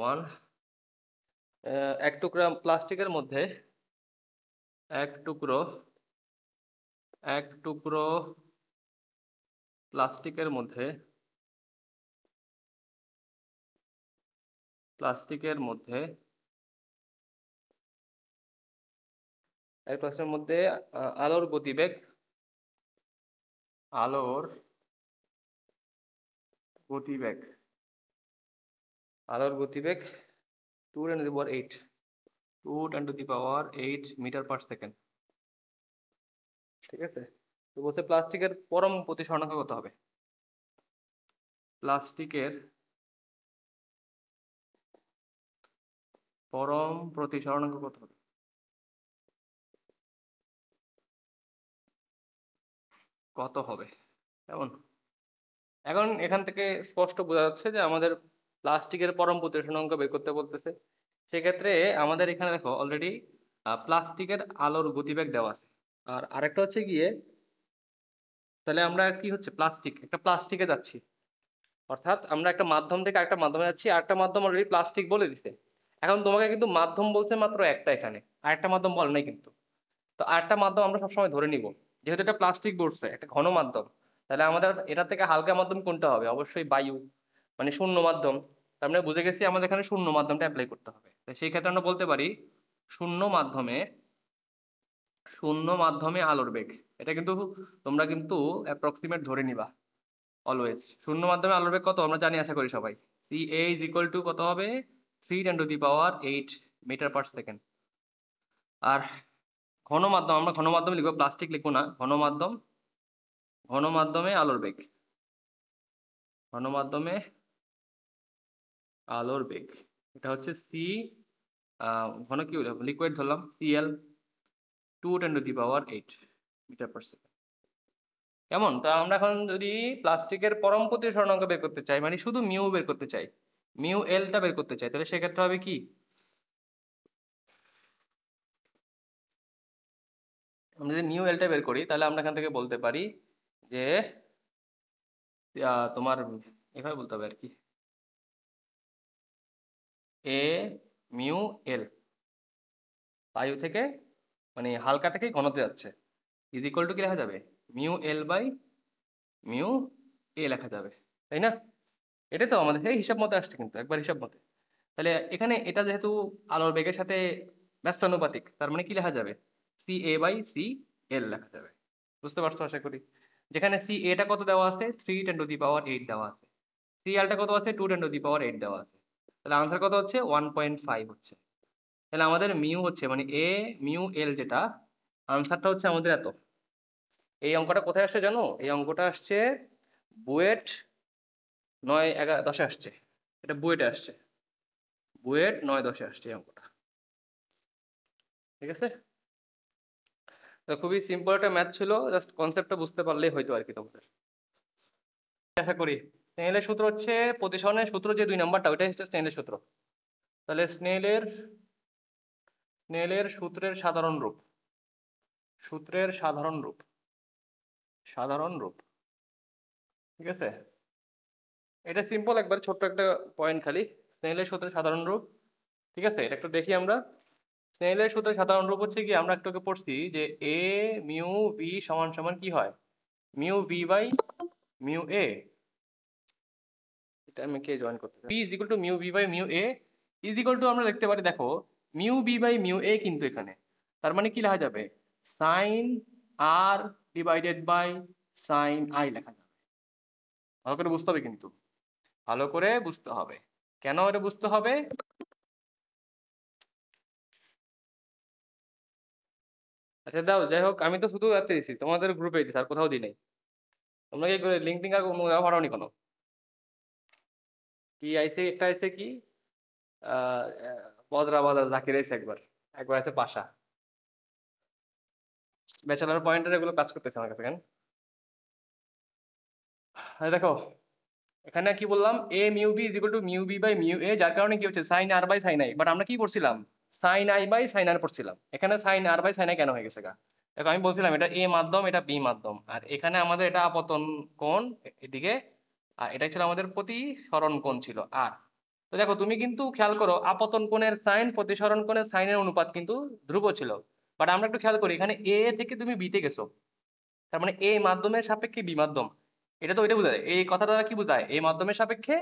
1, এক টুকরা প্লাস্টিকের মধ্যে এক টুকরো এক টুকরো প্লাস্টিকের মধ্যে প্লাস্টিকের মধ্যে এক প্লাস্টিকের মধ্যে আলোর গতিবেগ, আলোর গতিবেগ আলোর গতিবেগ 2 × 10⁸ মিটার পার সেকেন্ড। ঠিক আছে, তো বলছে প্লাস্টিকের পরম প্রতিসরণাঙ্ক কত হবে, প্লাস্টিকের পরম প্রতিসরণাঙ্ক কত হবে, কত হবে কেমন। এখন এখান থেকে স্পষ্ট বোঝা যাচ্ছে যে আমাদের প্লাস্টিকের পরম প্রতিসরণাঙ্ক বের করতে বলতেছে। সেক্ষেত্রে আমাদের এখানে দেখো অলরেডি প্লাস্টিকের আলোর গতিবেগ দেওয়া আছে, আর আরেকটা হচ্ছে গিয়ে, তাহলে আমরা কি হচ্ছে, একটা প্লাস্টিকে যাচ্ছি, অর্থাৎ আমরা একটা মাধ্যম থেকে আরেকটা মাধ্যমে যাচ্ছি, আরেকটা মাধ্যম অলরেডি প্লাস্টিক বলে দিছে। এখন তোমাকে কিন্তু মাধ্যম বলছে মাত্র একটা, এখানে আরেকটা মাধ্যম বলে নাই কিন্তু। তো আরেকটা মাধ্যম আমরা সবসময় ধরে নিব, যেহেতু এটা প্লাস্টিক বলছে, একটা ঘন মাধ্যম, তাহলে আমাদের এটা থেকে হালকা মাধ্যম কোনটা হবে, অবশ্যই বায়ু, মানে শূন্য মাধ্যম। তার মানে বুঝে গেছি আমাদের এখানে শূন্য মাধ্যমটা অ্যাপ্লাই করতে হবে। তো সেই ক্ষেত্রে আমরা বলতে পারি শূন্য মাধ্যমে আলোর বেগ। এটা কিন্তু তোমরা কিন্তু অ্যাপ্রক্সিমেট ধরে নিবা অলওয়েজ। শূন্য মাধ্যমে আলোর বেগ কত আমরা জানি আশা করি সবাই, C A is equal to কত হবে, 3 × 10⁸ মিটার পার সেকেন্ড। আর ঘন মাধ্যম, আমরা ঘন মাধ্যমে লিখবো, প্লাস্টিক লিখবো না, ঘন মাধ্যমে আলোর বেগ, ঘন মাধ্যমে আলোর বেগ, এটা হচ্ছে সি, ঘন কি লিকুইড ধরলাম, সিএল, 2 × 10⁸ মিটার পার সেকেন্ড। কেমন, তা আমরা এখন যদি প্লাস্টিকের পরম প্রতিসরণাঙ্ক বের করতে চাই, মানে শুধু মিউ বের করতে চাই, মিউ এলটা বের করতে চাই, তাহলে সেক্ষেত্রে হবে কি, আমরা যদি মিউ এলটা বের করি তাহলে আমরা এখান থেকে বলতে পারি যে তোমার এভাবে বলতে হবে আর কি, এ মিউ এল, বায়ু থেকে মানে হালকা থেকে ঘনতে যাচ্ছে, ইজ ইকুয়াল টু কি লেখা যাবে, mu L by mu A লেখা যাবে, তাই না? এটা তো আমাদের এই হিসাব মতে আসছে, কিন্তু একবার হিসাব মতে। তাহলে এখানে এটা যেহেতু আলোর বেগের সাথে ব্যস্তানুপাতিক, তার মানে কি লেখা যাবে, C A by C L লেখা যাবে। বুঝতে পারছো আশা করি। যেখানে সি এটা কত দেওয়া আছে, 3 × 10⁸ দেওয়া আছে, সি এলটা কত আছে, 2 × 10⁸ দেওয়া আছে, তাহলে আনসার কত হচ্ছে, 1.5 হচ্ছে। তাহলে আমাদের মিউ হচ্ছে মানে এ মিউ এল যেটা, আনসারটা হচ্ছে আমাদের এত। এই অঙ্কটা কোথায় আসছে জানো, এই অঙ্কটা আসছে বুয়েট 9-10 আসছে, এটা বুয়েটে আসছে, বুয়েট 9-10 আসছে এই অঙ্কটা। ঠিক আছে, তো খুবই সিম্পল একটা ম্যাথ ছিল, জাস্ট কনসেপ্টটা বুঝতে পারলেই হয়তো আর কি তোমাদের, আশা করি। স্নেলের সূত্র হচ্ছে, প্রতিসরণের সূত্র যে 2 নাম্বারটা, ওইটাই হচ্ছে স্নেলের সূত্র। তাহলে স্নেলের স্নেলের সূত্রের সাধারণ রূপ, সূত্রের সাধারণ রূপ, সাধারণ রূপ, ঠিক আছে। এটা সিম্পল, একবার ছোট্ট একটা পয়েন্ট খালি। স্নেলের সূত্রের সাধারণ রূপ, ঠিক আছে, এটা একটু দেখি আমরা। স্নেলের সূত্রের সাধারণ রূপ হচ্ছে কি, আমরা একটু আগে পড়ছি যে এ মিউ ভি সমান সমান কি হয়, mu V by mu A. এটা আমি কে জয়েন করতে চাই, B is equal to mu V by mu A is equal to, আমরা লিখতে পারি দেখো mu B by mu A, কিন্তু এখানে তার মানে কি লেখা যাবে, sine R divided by sine I লেখা যাবে। ভালো করে বুঝতে হবে কিন্তু, ভালো করে বুঝতে হবে। কেন এটা বুঝতে হবে, আচ্ছা দাও, যাই হোক, আমি তো শুধু অ্যাপতে দিছি, তোমাদের গ্রুপে দিছি, আর কোথাও দিই নাই। তোমরা কি লিঙ্ক টিঙ্ক আর কোনো পাঠাওনি কোনো? কি আইছে, একটা আইছে কি, বজরা বাজার জাকির আইছে একবার, একবার আছে পাশা, ব্যাচেলার পয়েন্টের এগুলো কাজ করতেছে আমার কাছে কেন। দেখো এখানে কি বললাম, A mu B is equal to mu B by mu A, যার কারণে কি হচ্ছে sine R by sine I, but আমরা কি করছিলাম, sine I by sine R পড়ছিলাম, এখানে sine R by sine I কেন হয়ে গেছে গা। দেখো আমি বলছিলাম এটা এ মাধ্যম, এটা বি মাধ্যম, আর এখানে আমাদের এটা আপতন কোণ এদিকে, আর এটা ছিল আমাদের প্রতিসরণ কোণ ছিল আর। তো দেখো তুমি কিন্তু খেয়াল করো, আপতন কোণের সাইন প্রতিসরণ কোণের সাইনের অনুপাত কিন্তু ধ্রুব ছিল, বাট আমরা একটু খেয়াল করি এখানে এ থেকে তুমি বিতে গেছো, তার মানে এ মাধ্যমের সাপেক্ষে বি মাধ্যম, এটা তো এটা বোঝায়, এই কথাটা দ্বারা কি বোঝায়, এ মাধ্যমের সাপেক্ষে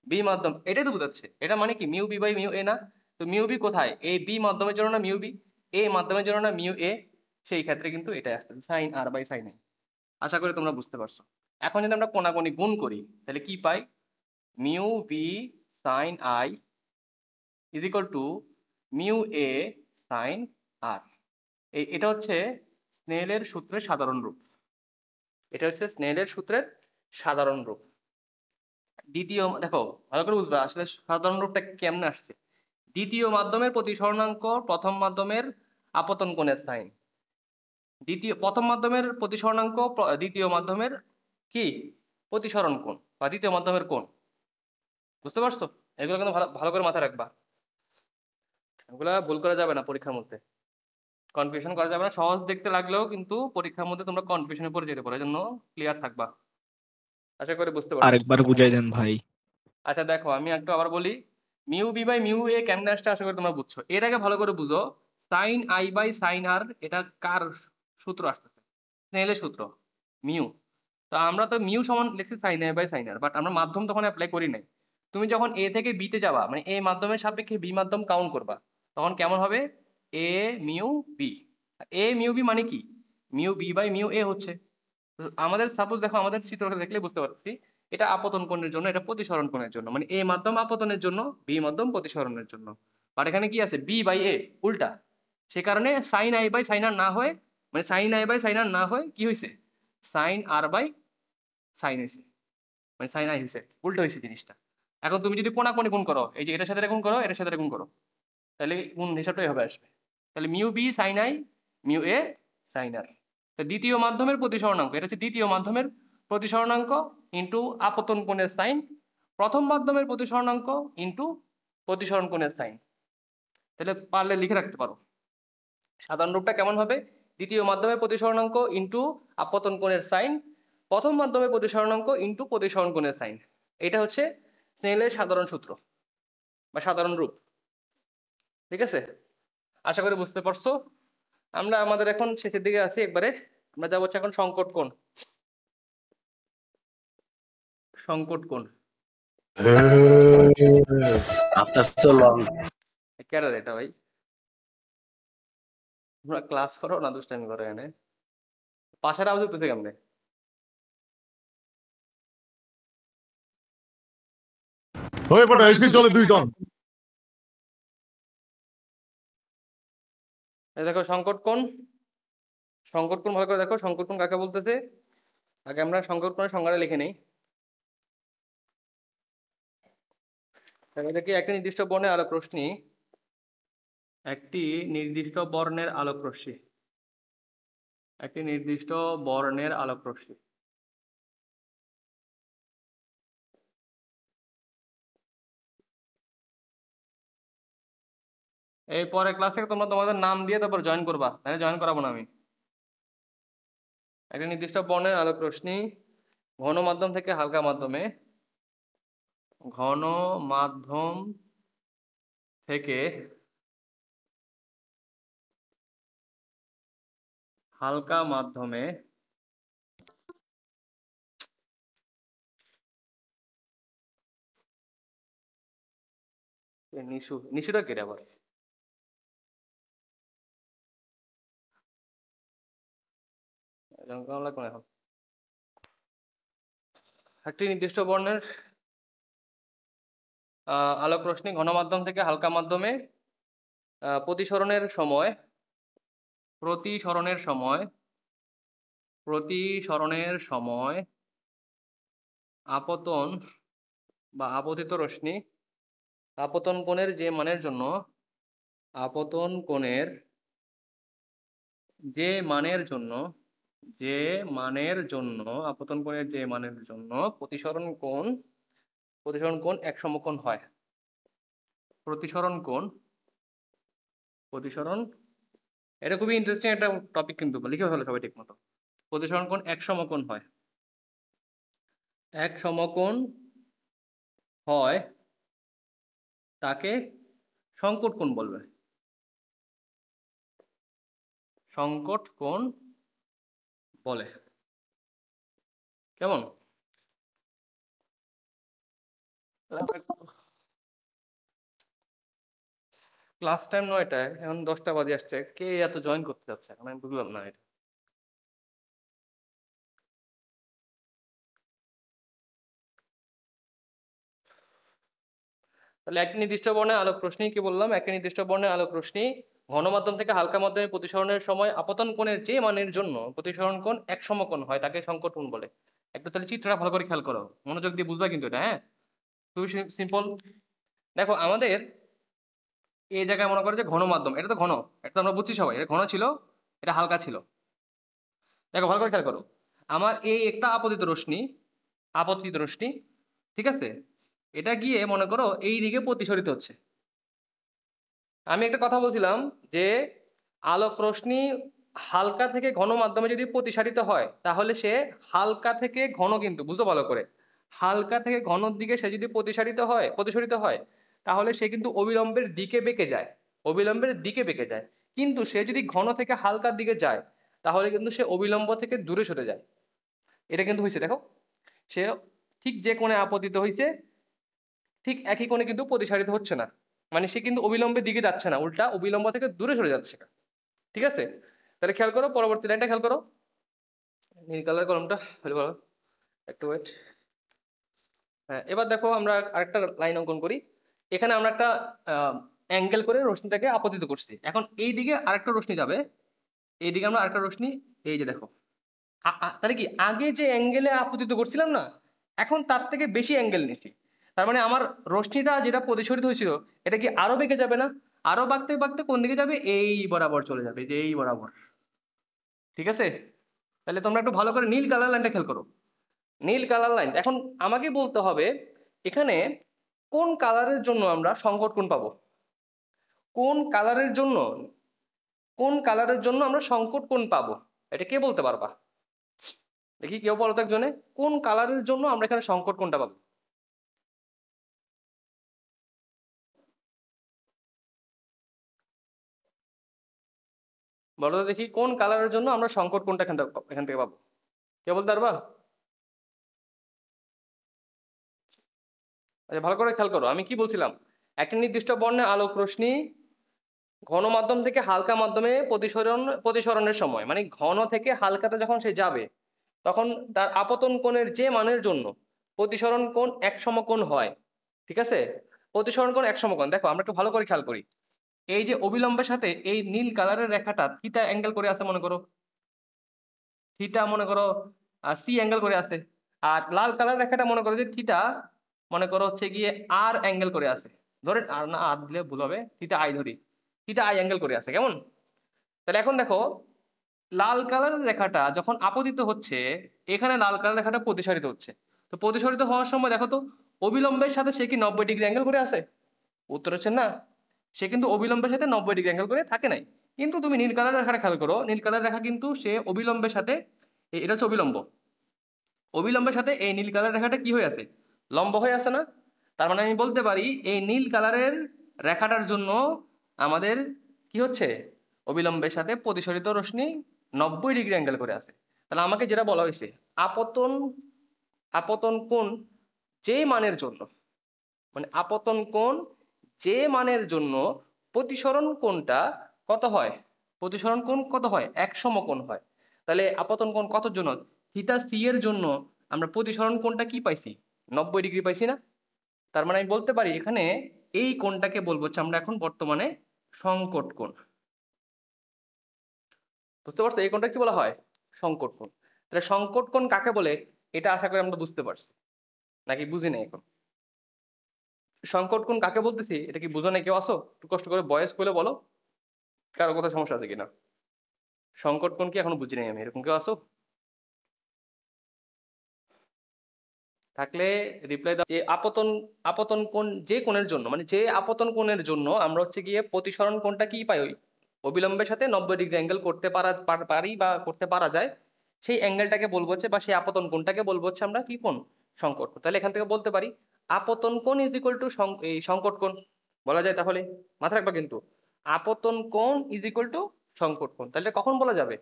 বি মাধ্যম, এটাই তো বোঝাচ্ছে। এটা মানে কি mu B by mu A না, তো মিউ বি কোথায়, এ বি মাধ্যমের জন্য না মিউ বি, এ মাধ্যমের জন্য না মিউ এ, সেই ক্ষেত্রে কিন্তু এটা আসছে সাইন আর বাই সাইন এ। আশা করি তোমরা বুঝতে পারছো। এখন যদি আমরা কোনাকুনি গুণ করি তাহলে কি পাই, mu b sine i is equal to mu a sine r. এটা হচ্ছে স্নেলের সূত্রের সাধারণ রূপ, এটা হচ্ছে স্নেলের সূত্রের সাধারণ রূপ। দ্বিতীয় দেখো, ভালো করে বুঝবা আসলে সাধারণ রূপটা কেমনে আসছে। দ্বিতীয় মাধ্যমের প্রতিসরণাঙ্ক প্রথম মাধ্যমের আপতন কোণের সাইন, প্রথম মাধ্যমের প্রতিসরণাঙ্ক দ্বিতীয় মাধ্যমের কি প্রতিসরণ কোণ বা দ্বিতীয় মাধ্যমের কোণ, বুঝতে পারছো। এগুলো কিন্তু ভালো ভালো করে মাথায় রাখবা, এগুলা ভুল করা যাবে না পরীক্ষার মধ্যে, কনফিউশন করা যাবে না, সহজ দেখতে লাগলেও কিন্তু পরীক্ষার মধ্যে তোমরা কনফিউশনে পড়ে যেতে পারো, এই জন্য ক্লিয়ার থাকবা। আশা করি বুঝতে পারছো। আরেকবার বুঝাই দেন ভাই। আচ্ছা দেখো আমি একটু আবার বলি, mu B by mu A কেমনে আসছে আশা করি তোমরা বুঝছো, এর আগে ভালো করে বুঝো, sign I by sine r এটা কার সূত্র আসতেছে, স্নেলের সূত্র, মিউ। তো আমরা তো মিউ সমান লিখছি sine I by sine R, but আমরা মাধ্যম তখন অ্যাপ্লাই করি নাই। তুমি যখন এ থেকে বি তে যাবা, মানে এ মাধ্যমের সাপেক্ষে বি মাধ্যম কাউন্ট করবা, তখন কেমন হবে, A mu B. A mu B মানে কি, mu B by mu A হচ্ছে। তো আমাদের সাপোজ দেখো, আমাদের চিত্রটা দেখলে বুঝতে পারছি, এটা আপতন কোণের জন্য, এটা প্রতিসরণ কোণের জন্য, মানে এ মাধ্যম আপতনের জন্য, বি মাধ্যম প্রতিসরণের জন্য। আর এখানে কি আছে, বি বাই এ উল্টা, সে কারণে সাইন আই বাই সাইন আর না হয়, মানে সাইন আই বাই সাইন আর না হয় কি হয়েছে, সাইন আর বাই সাইন হয়েছে, মানে সাইন আই হয়েছে, উল্টো হয়েছে জিনিসটা। এখন তুমি যদি কোণাকুণি গুণ করো, এই যে এটার সাথে গুণ করো, এটার সাথে গুণ করো, তাহলে গুণ হিসাবটাই হবে আসবে, তাহলে mu b sine i mu a sine r. তো দ্বিতীয় মাধ্যমের প্রতিসরণাঙ্ক, এটা হচ্ছে দ্বিতীয় মাধ্যমের প্রতিসরণাঙ্ক ইন্টু আপতন কোণের সাইন, প্রথম মাধ্যমের প্রতিসরণাঙ্ক ইন্টু প্রতিসরণ কোণের সাইন। তাহলে পারলে লিখে রাখতে পারো সাধারণ রূপটা কেমন হবে, দ্বিতীয় মাধ্যমের প্রতিসরণাঙ্ক ইন্টু আপতন কোণের সাইন, প্রথম মাধ্যমের প্রতিসরণাঙ্ক ইন্টু প্রতিসরণ কোণের সাইন। এটা হচ্ছে স্নেলের সাধারণ সূত্র বা সাধারণ রূপ, ঠিক আছে। আশা করি বুঝতে পারছো। আমরা আমাদের এখন শেষের দিকে আছি একবারে, আমরা যাবো হচ্ছে এখন সংকট কোণ, সংকট কোণ। After so long. কেডা রে এটা ভাই, তোমরা ক্লাস করো না দুষ্টামি করো এখানে, পাশের আওয়াজ হইতেছে কেমনে। হয়ে পড়ে এসি চলে 2 টন। এই দেখো সংকট কোণ, সংকট কোণ ভালো করে দেখো, সংকট কোণ কাকে বলতেছে। আগে আমরা সংকট কোণের সংজ্ঞাটা লিখে নেই। এটা কি একটি নির্দিষ্ট বর্ণের আলোক রশ্মি, একটি নির্দিষ্ট বর্ণের আলোক রশ্মি, একটি নির্দিষ্ট বর্ণের আলোক রশ্মি। এই পরের ক্লাসে তোমরা তোমাদের নাম দিয়ে তারপর জয়েন করবা, তাহলে জয়েন করাবো না আমি। একটা নির্দিষ্ট বর্ণের আলোক রশ্মি ঘন মাধ্যম থেকে হালকা মাধ্যমে, ঘন মাধ্যম থেকে হালকা মাধ্যমে নিশুটা কেটে আবার কেমন লাগবে না এখন। একটি নির্দিষ্ট বর্ণের আলোক রশ্মি ঘন মাধ্যম থেকে হালকা মাধ্যমে প্রতিসরণের সময় প্রতিসরণের সময় প্রতিসরণের সময় আপতন বা আপতিত রশ্মি আপতন কোণের যে মানের জন্য আপতন কোণের যে মানের জন্য যে মানের জন্য আপতন কোণের যে মানের জন্য প্রতিসরণ কোণ এক সমকোণ হয়। প্রতিসরণ এটা খুবই ইন্টারেস্টিং একটা টপিক, কিন্তু লিখে ফেলো সবাই ঠিক মতো। প্রতিসরণ কোণ এক সমকোণ হয়, এক সমকোণ হয় তাকে সংকট কোণ বলবে। সংকট কোণ বলে। কেমন? ক্লাস টাইম 9টায়, এখন 10টা বাজে আসছে, কে এত জয়েন করতে যাচ্ছে এখন আমি বুঝলাম না এটা। তাহলে একটি নির্দিষ্ট বর্ণের আলোক রশ্মি, কি বললাম, একটি নির্দিষ্ট বর্ণের আলোক রশ্মি ঘন মাধ্যম থেকে হালকা মাধ্যমে প্রতিসরণের সময় আপতন কোণের যে মানের জন্য প্রতিসরণ কোণ এক সমকোণ হয় তাকে সংকট কোণ বলে। একটু তাহলে চিত্রটা ভালো করে খেয়াল করো, মনোযোগ দিয়ে বুঝবা কিন্তু এটা। হ্যাঁ, খুবই সিম্পল। দেখো আমাদের এই জায়গায় মনে করো যে ঘন মাধ্যম, এটা তো ঘন, এটা তো আমরা বুঝছি সবাই, এটা ঘন ছিল, এটা হালকা ছিল। দেখো ভালো করে খেয়াল করো, আমার এই একটা আপতিত রশ্মি, ঠিক আছে, এটা গিয়ে মনে করো এই দিকে প্রতিসরিত হচ্ছে। আমি একটা কথা বলছিলাম যে আলোক রশ্মি হালকা থেকে ঘন মাধ্যমে যদি প্রতিসারিত হয় তাহলে সে হালকা থেকে ঘন, কিন্তু বুঝো ভালো করে, হালকা থেকে ঘনর দিকে সে যদি প্রতিসরিত হয় তাহলে সে কিন্তু অবিলম্বের দিকে বেঁকে যায়, অবিলম্বের দিকে বেঁকে যায়। কিন্তু সে যদি ঘন থেকে হালকার দিকে যায় তাহলে কিন্তু সে অবিলম্ব থেকে দূরে সরে যায়। এটা কিন্তু হয়েছে, দেখো, সে ঠিক যে কোণে আপতিত হয়েছে ঠিক একই কোণে কিন্তু প্রতিসারিত হচ্ছে না, মানে সে কিন্তু অবিলম্বের দিকে যাচ্ছে না, উল্টা অবিলম্ব থেকে দূরে সরে যাচ্ছে। ঠিক আছে, তাহলে খেয়াল করো পরবর্তী লাইনটা খেয়াল করো, নীল কালার কলমটা ফেলে করো, একটু ওয়েট। হ্যাঁ, এবার দেখো আমরা আরেকটা লাইন অঙ্কন করি। এখানে আমরা একটা অ্যাঙ্গেল করে রশ্মিটাকে আপতিত করছি, এখন এই দিকে আরেকটা রশ্মি যাবে, এইদিকে আমরা আরেকটা রশ্মি, এই যে দেখো, তাহলে কি আগে যে অ্যাঙ্গেলে আপতিত করছিলাম না, এখন তার থেকে বেশি অ্যাঙ্গেল নিছি, তার মানে আমার রশ্মিটা যেটা প্রতিসরিত হয়েছিল এটা কি আরো বেঁকে যাবে না, আরো বাঁকতে বাঁকতে কোন দিকে যাবে, এই বরাবর চলে যাবে, যে এই বরাবর। ঠিক আছে, তাহলে তোমরা একটু ভালো করে নীল কালার লাইনটা খেয়াল করো। নীল কালার লাইন, এখন আমাকে বলতে হবে এখানে কোন কালারের জন্য আমরা সংকট কোণ পাবো, কোন কালারের জন্য, কোন কালারের জন্য আমরা সংকট কোণ পাবো, এটা কে বলতে পারবা? দেখি কেউ বলো তো একজনে, কোন কালারের জন্য আমরা এখানে সংকট কোণটা পাবো? বলো তো দেখি কোন কালারের জন্য আমরা সংকট কোণটা এখান থেকে পাবো, কে বলতে পারবা? আচ্ছা ভালো করে খেয়াল করো, আমি কি বলছিলাম, একটা নির্দিষ্ট বর্ণের আলোক রশ্মি ঘন মাধ্যম থেকে হালকা মাধ্যমে প্রতিসরণের সময়, মানে ঘন থেকে হালকাতে যখন সে যাবে তখন তার আপতন কোণের যে মানের জন্য প্রতিসরণ কোণ এক সমকোণ হয়। ঠিক আছে, প্রতিসরণ কোণ এক সমকোণ, দেখো আমরা একটু ভালো করে খেয়াল করি, এই যে অবিলম্বের সাথে এই নীল কালারের রেখাটা থিটা অ্যাঙ্গেল করে আছে, মনে করো থিটা, মনে করো সি অ্যাঙ্গেল করে আছে, আর লাল কালার রেখাটা মনে করো যে থিটা, মনে করো হচ্ছে গিয়ে আর অ্যাঙ্গেল করে আছে, ধরেন আর না, আর দিলে ভুল হবে, থিটা আই ধরি, থিটা আই অ্যাঙ্গেল করে আছে, কেমন? তাহলে এখন দেখো লাল কালারের রেখাটা যখন আপতিত হচ্ছে, এখানে লাল কালার রেখাটা প্রতিসারিত হচ্ছে, তো প্রতিসারিত হওয়ার সময় দেখো তো অবিলম্বের সাথে সে কি 90 ডিগ্রি অ্যাঙ্গেল করে আছে? উত্তর হচ্ছে না, সে কিন্তু অবিলম্বের সাথে 90 ডিগ্রি অ্যাঙ্গেল করে থাকে নাই। কিন্তু তুমি নীল কালার রেখাটা খেয়াল করো, নীল কালার রেখা কিন্তু সে অবিলম্বের সাথে, এটা হচ্ছে অবিলম্ব, অবিলম্বের সাথে এই নীল কালার রেখাটা কি হয়ে আছে, লম্ব হয়ে আছে না? তার মানে আমি বলতে পারি এই নীল কালারের রেখাটার জন্য আমাদের কি হচ্ছে, অবিলম্বের সাথে প্রতিসরিত রশ্মি 90 ডিগ্রি অ্যাঙ্গেল করে আছে। তাহলে আমাকে যেটা বলা হয়েছে, আপতন আপতন কোণ যে মানের জন্য, মানে আপতন কোণ যে মানের জন্য প্রতিসরণ কোণটা কত হয়, প্রতিসরণ কোণ কত হয়, এক সমকোণ হয়। তাহলে আপতন কোণ কত জন্য, থিটা সি এর জন্য আমরা প্রতিসরণ কোণটা কি পাইছি, 90 ডিগ্রি পাইছি না? তার মানে আমি বলতে পারি এখানে এই কোণটাকে বলবো হচ্ছে আমরা এখন বর্তমানে সংকট কোণ। বুঝতে পারছো এই কোণটা কি বলা হয়, সংকট কোণ। তাহলে সংকট কোণ কাকে বলে এটা আশা করি আমরা বুঝতে পারছি, নাকি বুঝি নাই এখন? সংকট কোণ কাকে বলতেছি এটা কি বুঝো নাই কেউ? আসো একটু কষ্ট করে বয়স করে বলো, কারো কোথাও সমস্যা আছে কিনা? সংকট কোণ কি এখনো বুঝি নাই আমি, এরকম কেউ আসো? থাকলে রিপ্লাই দাও। যে আপতন আপতন কোণ যে কোণের জন্য, মানে যে আপতন কোণের জন্য আমরা হচ্ছে গিয়ে প্রতিসরণ কোণটা কি পাই, ওই অবিলম্বের সাথে 90 ডিগ্রি অ্যাঙ্গেল করতে পারি বা করতে পারা যায়, সেই অ্যাঙ্গেলটাকে বলবো হচ্ছে, বা সেই আপতন কোণটাকে বলবো হচ্ছে আমরা কি কোণ, সংকট কোণ। তাহলে এখান থেকে বলতে পারি আপতন কোণ ইজ ইকুয়াল টু এই সংকট কোণ বলা যায়। তাহলে মাথায় রাখবা কিন্তু, আপতন কোণ ইজ ইকুয়াল টু সংকট কোণ। তাহলে এটা কখন বলা যাবে,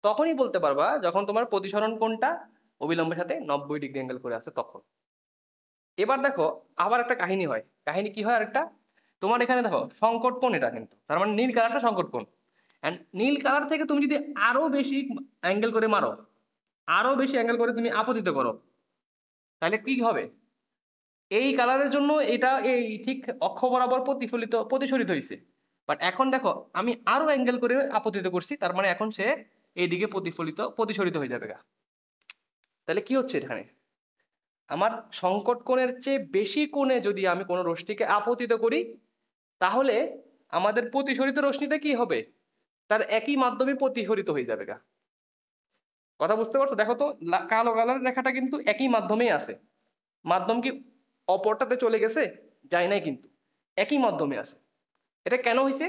তখনই বলতে পারবা যখন তোমার প্রতিসরণ কোণটা অবিলম্বের সাথে 90 ডিগ্রি অ্যাঙ্গেল করে আছে তখন। এবার দেখো আবার একটা কাহিনী হয়, কাহিনী কি হয় আরেকটা, তোমার এখানে দেখো সংকট কোণ এটা কিন্তু, তার মানে নীল কালারটা সংকট কোণ। এন্ড নীল কালার থেকে তুমি যদি আরো বেশি অ্যাঙ্গেল করে মারো, আরো বেশি অ্যাঙ্গেল করে তুমি আপতিত করো, তাহলে কি হবে, এই কালারের জন্য এটা এই ঠিক অক্ষ বরাবর প্রতিসরিত হয়েছে। বাট এখন দেখো আমি আরো অ্যাঙ্গেল করে আপতিত করছি, তার মানে এখন সে এইদিকে প্রতিসরিত হয়ে যাবে গা। তাহলে কি হচ্ছে এখানে, আমার সংকট কোণের চেয়ে বেশি কোণে যদি আমি কোনো রশ্মিকে আপতিত করি, তাহলে আমাদের প্রতিসরিত রশ্মিটা কি হবে, তার একই মাধ্যমে প্রতিসরিত হয়ে যাবে গা। কথা বুঝতে পারছো? দেখো তো কালো কালারের রেখাটা কিন্তু একই মাধ্যমেই আছে, মাধ্যম কি অপরটাতে চলে গেছে, যায় নাই, কিন্তু একই মাধ্যমে আছে। এটা কেন হয়েছে,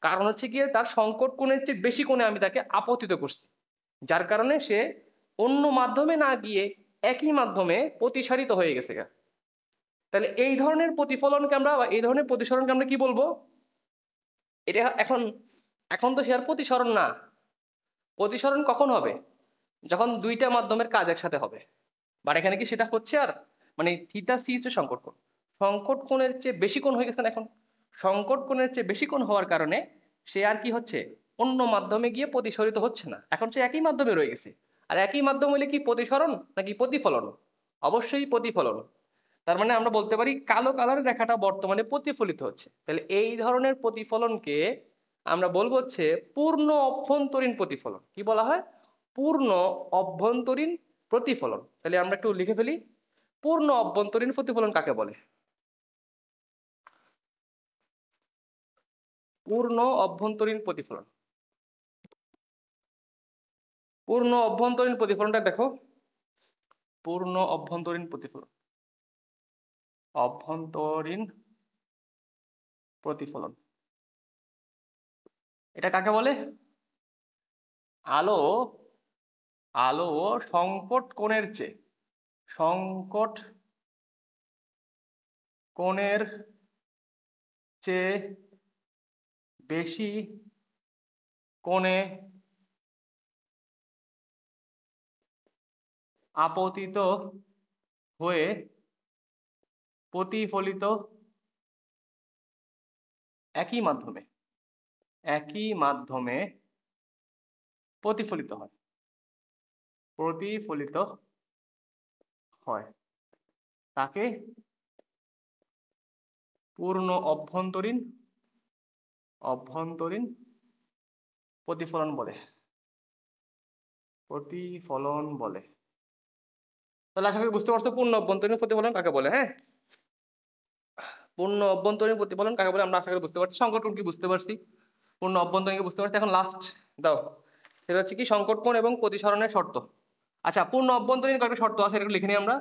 কারণ হচ্ছে গিয়ে তার সংকট কোণের চেয়ে বেশি কোণে আমি তাকে আপতিত করছি, যার কারণে সে অন্য মাধ্যমে না গিয়ে একই মাধ্যমে প্রতিসারিত হয়ে গেছে গা। তাহলে এই ধরনের প্রতিফলনকে আমরা, বা এই ধরনের প্রতিসরণকে আমরা কি বলবো, এটা এখন, এখন তো সে আর প্রতিসরণ না। প্রতিসরণ কখন হবে, যখন দুইটা মাধ্যমের কাজ একসাথে হবে। বাট এখানে কি সেটা হচ্ছে আর, মানে থিটা সি হচ্ছে সংকট কোণ, সংকট কোণের চেয়ে বেশি কোণ হয়ে গেছে না এখন। সংকট কোণের চেয়ে বেশি কোণ হওয়ার কারণে সে আর কি হচ্ছে, অন্য মাধ্যমে গিয়ে প্রতিসরিত হচ্ছে না, এখন সে একই মাধ্যমে রয়ে গেছে। আর একই মাধ্যম হলে কি প্রতিসরণ নাকি প্রতিফলন, অবশ্যই প্রতিফলন। তার মানে আমরা বলতে পারি কালো কালারের রেখাটা বর্তমানে প্রতিফলিত হচ্ছে। তাহলে এই ধরনের প্রতিফলনকে আমরা বলবো হচ্ছে পূর্ণ অভ্যন্তরীণ প্রতিফলন। কি বলা হয়, পূর্ণ অভ্যন্তরীণ প্রতিফলন। তাহলে আমরা একটু লিখে ফেলি, পূর্ণ অভ্যন্তরীণ প্রতিফলন কাকে বলে, পূর্ণ অভ্যন্তরীণ প্রতিফলন। পূর্ণ অভ্যন্তরীণ প্রতিফলনটা দেখো, পূর্ণ অভ্যন্তরীণ প্রতিফলন, অভ্যন্তরীণ প্রতিফলন এটা কাকে বলে, আলো আলো সংকট কোণের চেয়ে, সংকট কোণের চেয়ে বেশি কোণে আপতিত হয়ে প্রতিফলিত, একই মাধ্যমে প্রতিফলিত হয়, প্রতিফলিত হয়, তাকে পূর্ণ অভ্যন্তরীণ প্রতিফলন বলে, প্রতিফলন বলে। তাহলে আশা করি বুঝতে পারছো পূর্ণ অভ্যন্তরীণ প্রতিফলন কাকে বলে। হ্যাঁ, পূর্ণ অভ্যন্তরীণ প্রতিফলন কাকে বলে আমরা আশা করি বুঝতে পারছি, সংকট কোণ কি বুঝতে পারছি, পূর্ণ অভ্যন্তরীণ কি বুঝতে পারছি। এখন লাস্ট দাও, সেটা হচ্ছে কি সংকট কোণ এবং প্রতিসরণের শর্ত। আচ্ছা, পূর্ণ অভ্যন্তরীণ কয়েকটা শর্ত আছে, এটা লিখে নিই আমরা,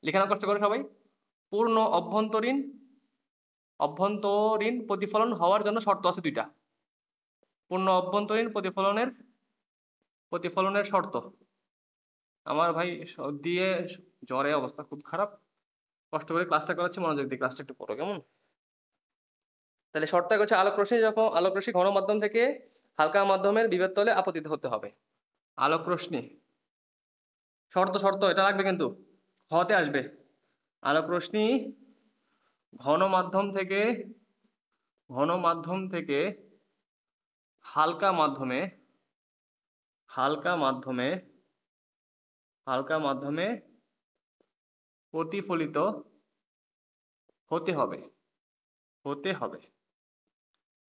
লিখে নাও কষ্ট করে সবাই। পূর্ণ অভ্যন্তরীণ অভ্যন্তরীণ প্রতিফলন হওয়ার জন্য শর্ত আছে দুইটা। পূর্ণ অভ্যন্তরীণ প্রতিফলনের শর্ত। আমার ভাই দিয়ে জ্বরে অবস্থা খুব খারাপ, কষ্ট করে ক্লাসটা করাচ্ছি, মনোযোগ দিয়ে ক্লাসটা একটু পড়ো কেমন। তাহলে শর্ত হচ্ছে আলোকরশ্মি ঘন মাধ্যম থেকে হালকা মাধ্যমের বিভেদ তলে আপতিত হতে হবে। আলোকরশ্মি শর্ত এটা লাগবে কিন্তু, হতে আসবে। আলোকরশ্মি ঘন মাধ্যম থেকে হালকা মাধ্যমে প্রতিফলিত হতে হবে।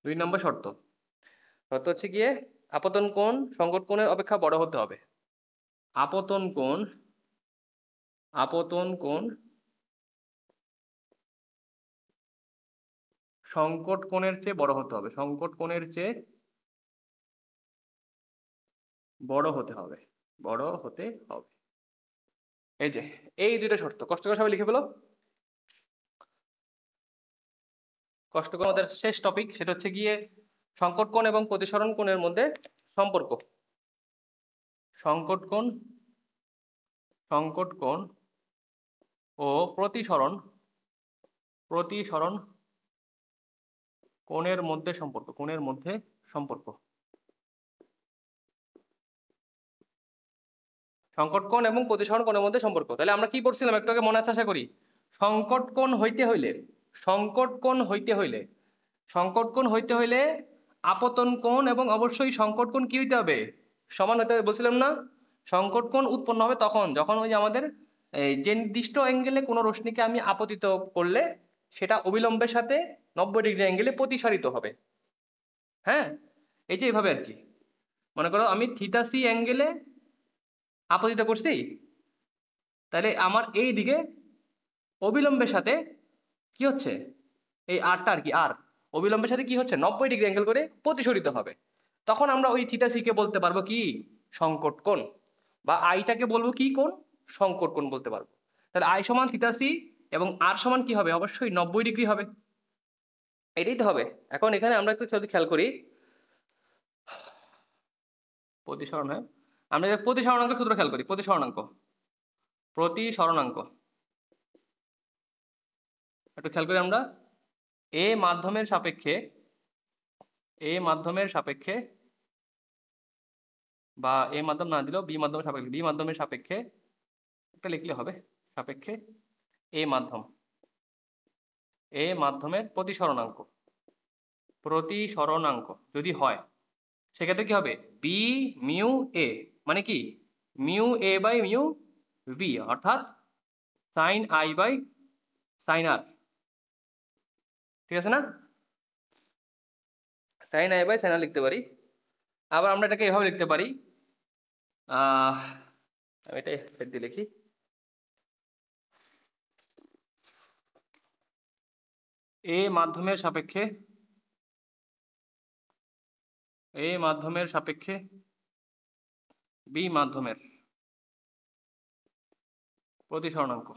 2 নম্বর শর্ত হচ্ছে গিয়ে আপতন কোণ সংকট কোণের অপেক্ষা বড় হতে হবে। আপতন কোণ সংকট কোণের চেয়ে বড় হতে হবে। বড় হতে হবে। এই যে এই দুইটা শর্ত কষ্ট করে সবাই লিখে ফেলো। কষ্ট করে আমাদের শেষ টপিক, সেটা হচ্ছে গিয়ে সংকট কোণ এবং প্রতিসরণ কোণের মধ্যে সম্পর্ক। সংকট কোণ ও প্রতিসরণ কোণের মধ্যে সম্পর্ক। সংকট কোণ এবং প্রতিসরণ কোণের মধ্যে সম্পর্ক। তাহলে আমরা কি পড়ছিলাম একটু আগে, মনে আছে আশা করি? সংকট কোণ হইতে হইলে আপতন কোণ এবং অবশ্যই সংকট কোণ কি হইতে হবে? সমান হইতে হবে, বলছিলাম না? সংকট কোণ উৎপন্ন হবে যখন ওই যে আমাদের যে নির্দিষ্ট অ্যাঙ্গেলে কোনো রশ্মিকে আমি আপতিত করলে সেটা অবিলম্বের সাথে 90 ডিগ্রি অ্যাঙ্গেলে প্রতিসারিত হবে। হ্যাঁ, এই যে এইভাবে আর কি। মনে করো আমি থিটা সি অ্যাঙ্গেলে আপতিত করছি, তাহলে আমার এই দিকে অবিলম্বের সাথে কি হচ্ছে, এই আরটা আর কি, আর অবিলম্বের সাথে কি হচ্ছে 90 ডিগ্রি অ্যাঙ্গেল করে প্রতিসরিত হবে। তখন আমরা ওই থিটা সি কে বলতে পারবো কি? সংকট কোণ। বা আইটাকে বলবো কি কোণ? সংকট কোণ বলতে পারবো। তাহলে আই সমান থিটা সি এবং আর সমান কি হবে? অবশ্যই 90 ডিগ্রি হবে। এটাই তো হবে। এখন এখানে আমরা একটু যদি খেয়াল করি প্রতিসরণ, হ্যাঁ, আমরা প্রতিসরণাঙ্ক সূত্র খেয়াল করি। প্রতিসরণাঙ্ক একটু খেয়াল করি আমরা। এ মাধ্যমের সাপেক্ষে বা এ মাধ্যম না দিলেও বি মাধ্যমের সাপেক্ষে একটা লিখলে হবে। সাপেক্ষে এ মাধ্যমের প্রতিসরণাঙ্ক যদি হয়, সেক্ষেত্রে কি হবে? বি মিউ এ, মানে কি mu A by mu V, অর্থাৎ sine I by sine R. ঠিক আছে না? Sine I by sine R লিখতে পারি। আবার আমরা এটাকে এভাবে লিখতে পারি, আমি এটা হেড দিয়ে লিখি। এ মাধ্যমের সাপেক্ষে বি মাধ্যমের প্রতিসরণাঙ্ক।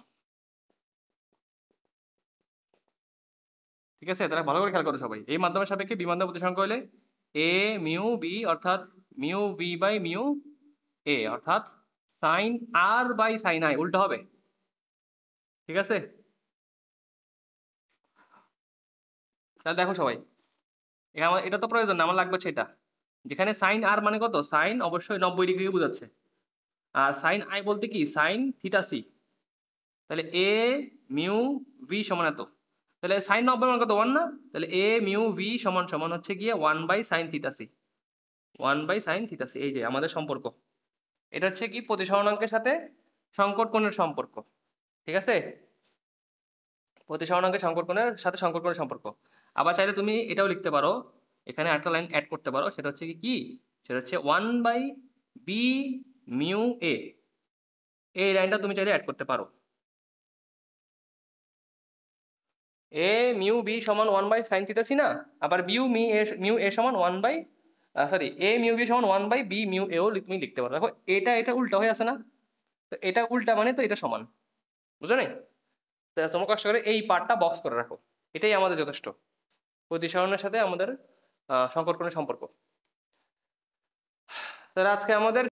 ঠিক আছে, তাহলে ভালো করে খেয়াল করো সবাই। এই মাধ্যমের সাপেক্ষে বি মাধ্যমের প্রতিসরণাঙ্ক হলে এ মিউ বি অর্থাৎ mu B by mu a অর্থাৎ sine R by sine i, উল্টো হবে। ঠিক আছে, তাহলে দেখো সবাই, এটা তো প্রয়োজন না, আমার লাগবে সেটা। যেখানে সাইন আর মানে কত? সাইন অবশ্যই 90 ডিগ্রি বোঝাচ্ছে, আর সাইন আই বলতে কি সাইন থিটা সি। তাহলে এ মিউ ভি সমান এত, তাহলে সাইন 90 মান কত? 1 না? তাহলে এ মিউ ভি সমান হচ্ছে গিয়ে 1 বাই সাইন থিটা সি। এই যে আমাদের সম্পর্ক, এটা হচ্ছে কি প্রতিসরণাঙ্কের সাথে সংকট কোণের সম্পর্ক। ঠিক আছে, প্রতিসরণাঙ্কের সংকট কোণের সাথে সংকট কোণের সম্পর্ক। আবার চাইলে তুমি এটাও লিখতে পারো, এখানে একটা লাইন অ্যাড করতে পারো, সেটা হচ্ছে কি সেটা হচ্ছে 1 বাই বি মিউ এ। এই লাইনটা তুমি চাইলে অ্যাড করতে পারো। এ মিউ বি সমান 1 বাই সাইন থিটা সি না? আবার মিউ এ সমান 1 বাই এ মিউ বি সমান 1 বাই বি মিউ এও তুমি লিখতে পারো। দেখো এটা উল্টা হয়ে আছে না? তো এটা উল্টা মানে তো এটা সমান, বুঝলে না? তোমার কষ্ট করে এই পার্টটা বক্স করে রাখো, এটাই আমাদের যথেষ্ট। প্রতিসরণের সাথে আমাদের সংকটকরণের সম্পর্ক। তাহলে আজকে আমাদের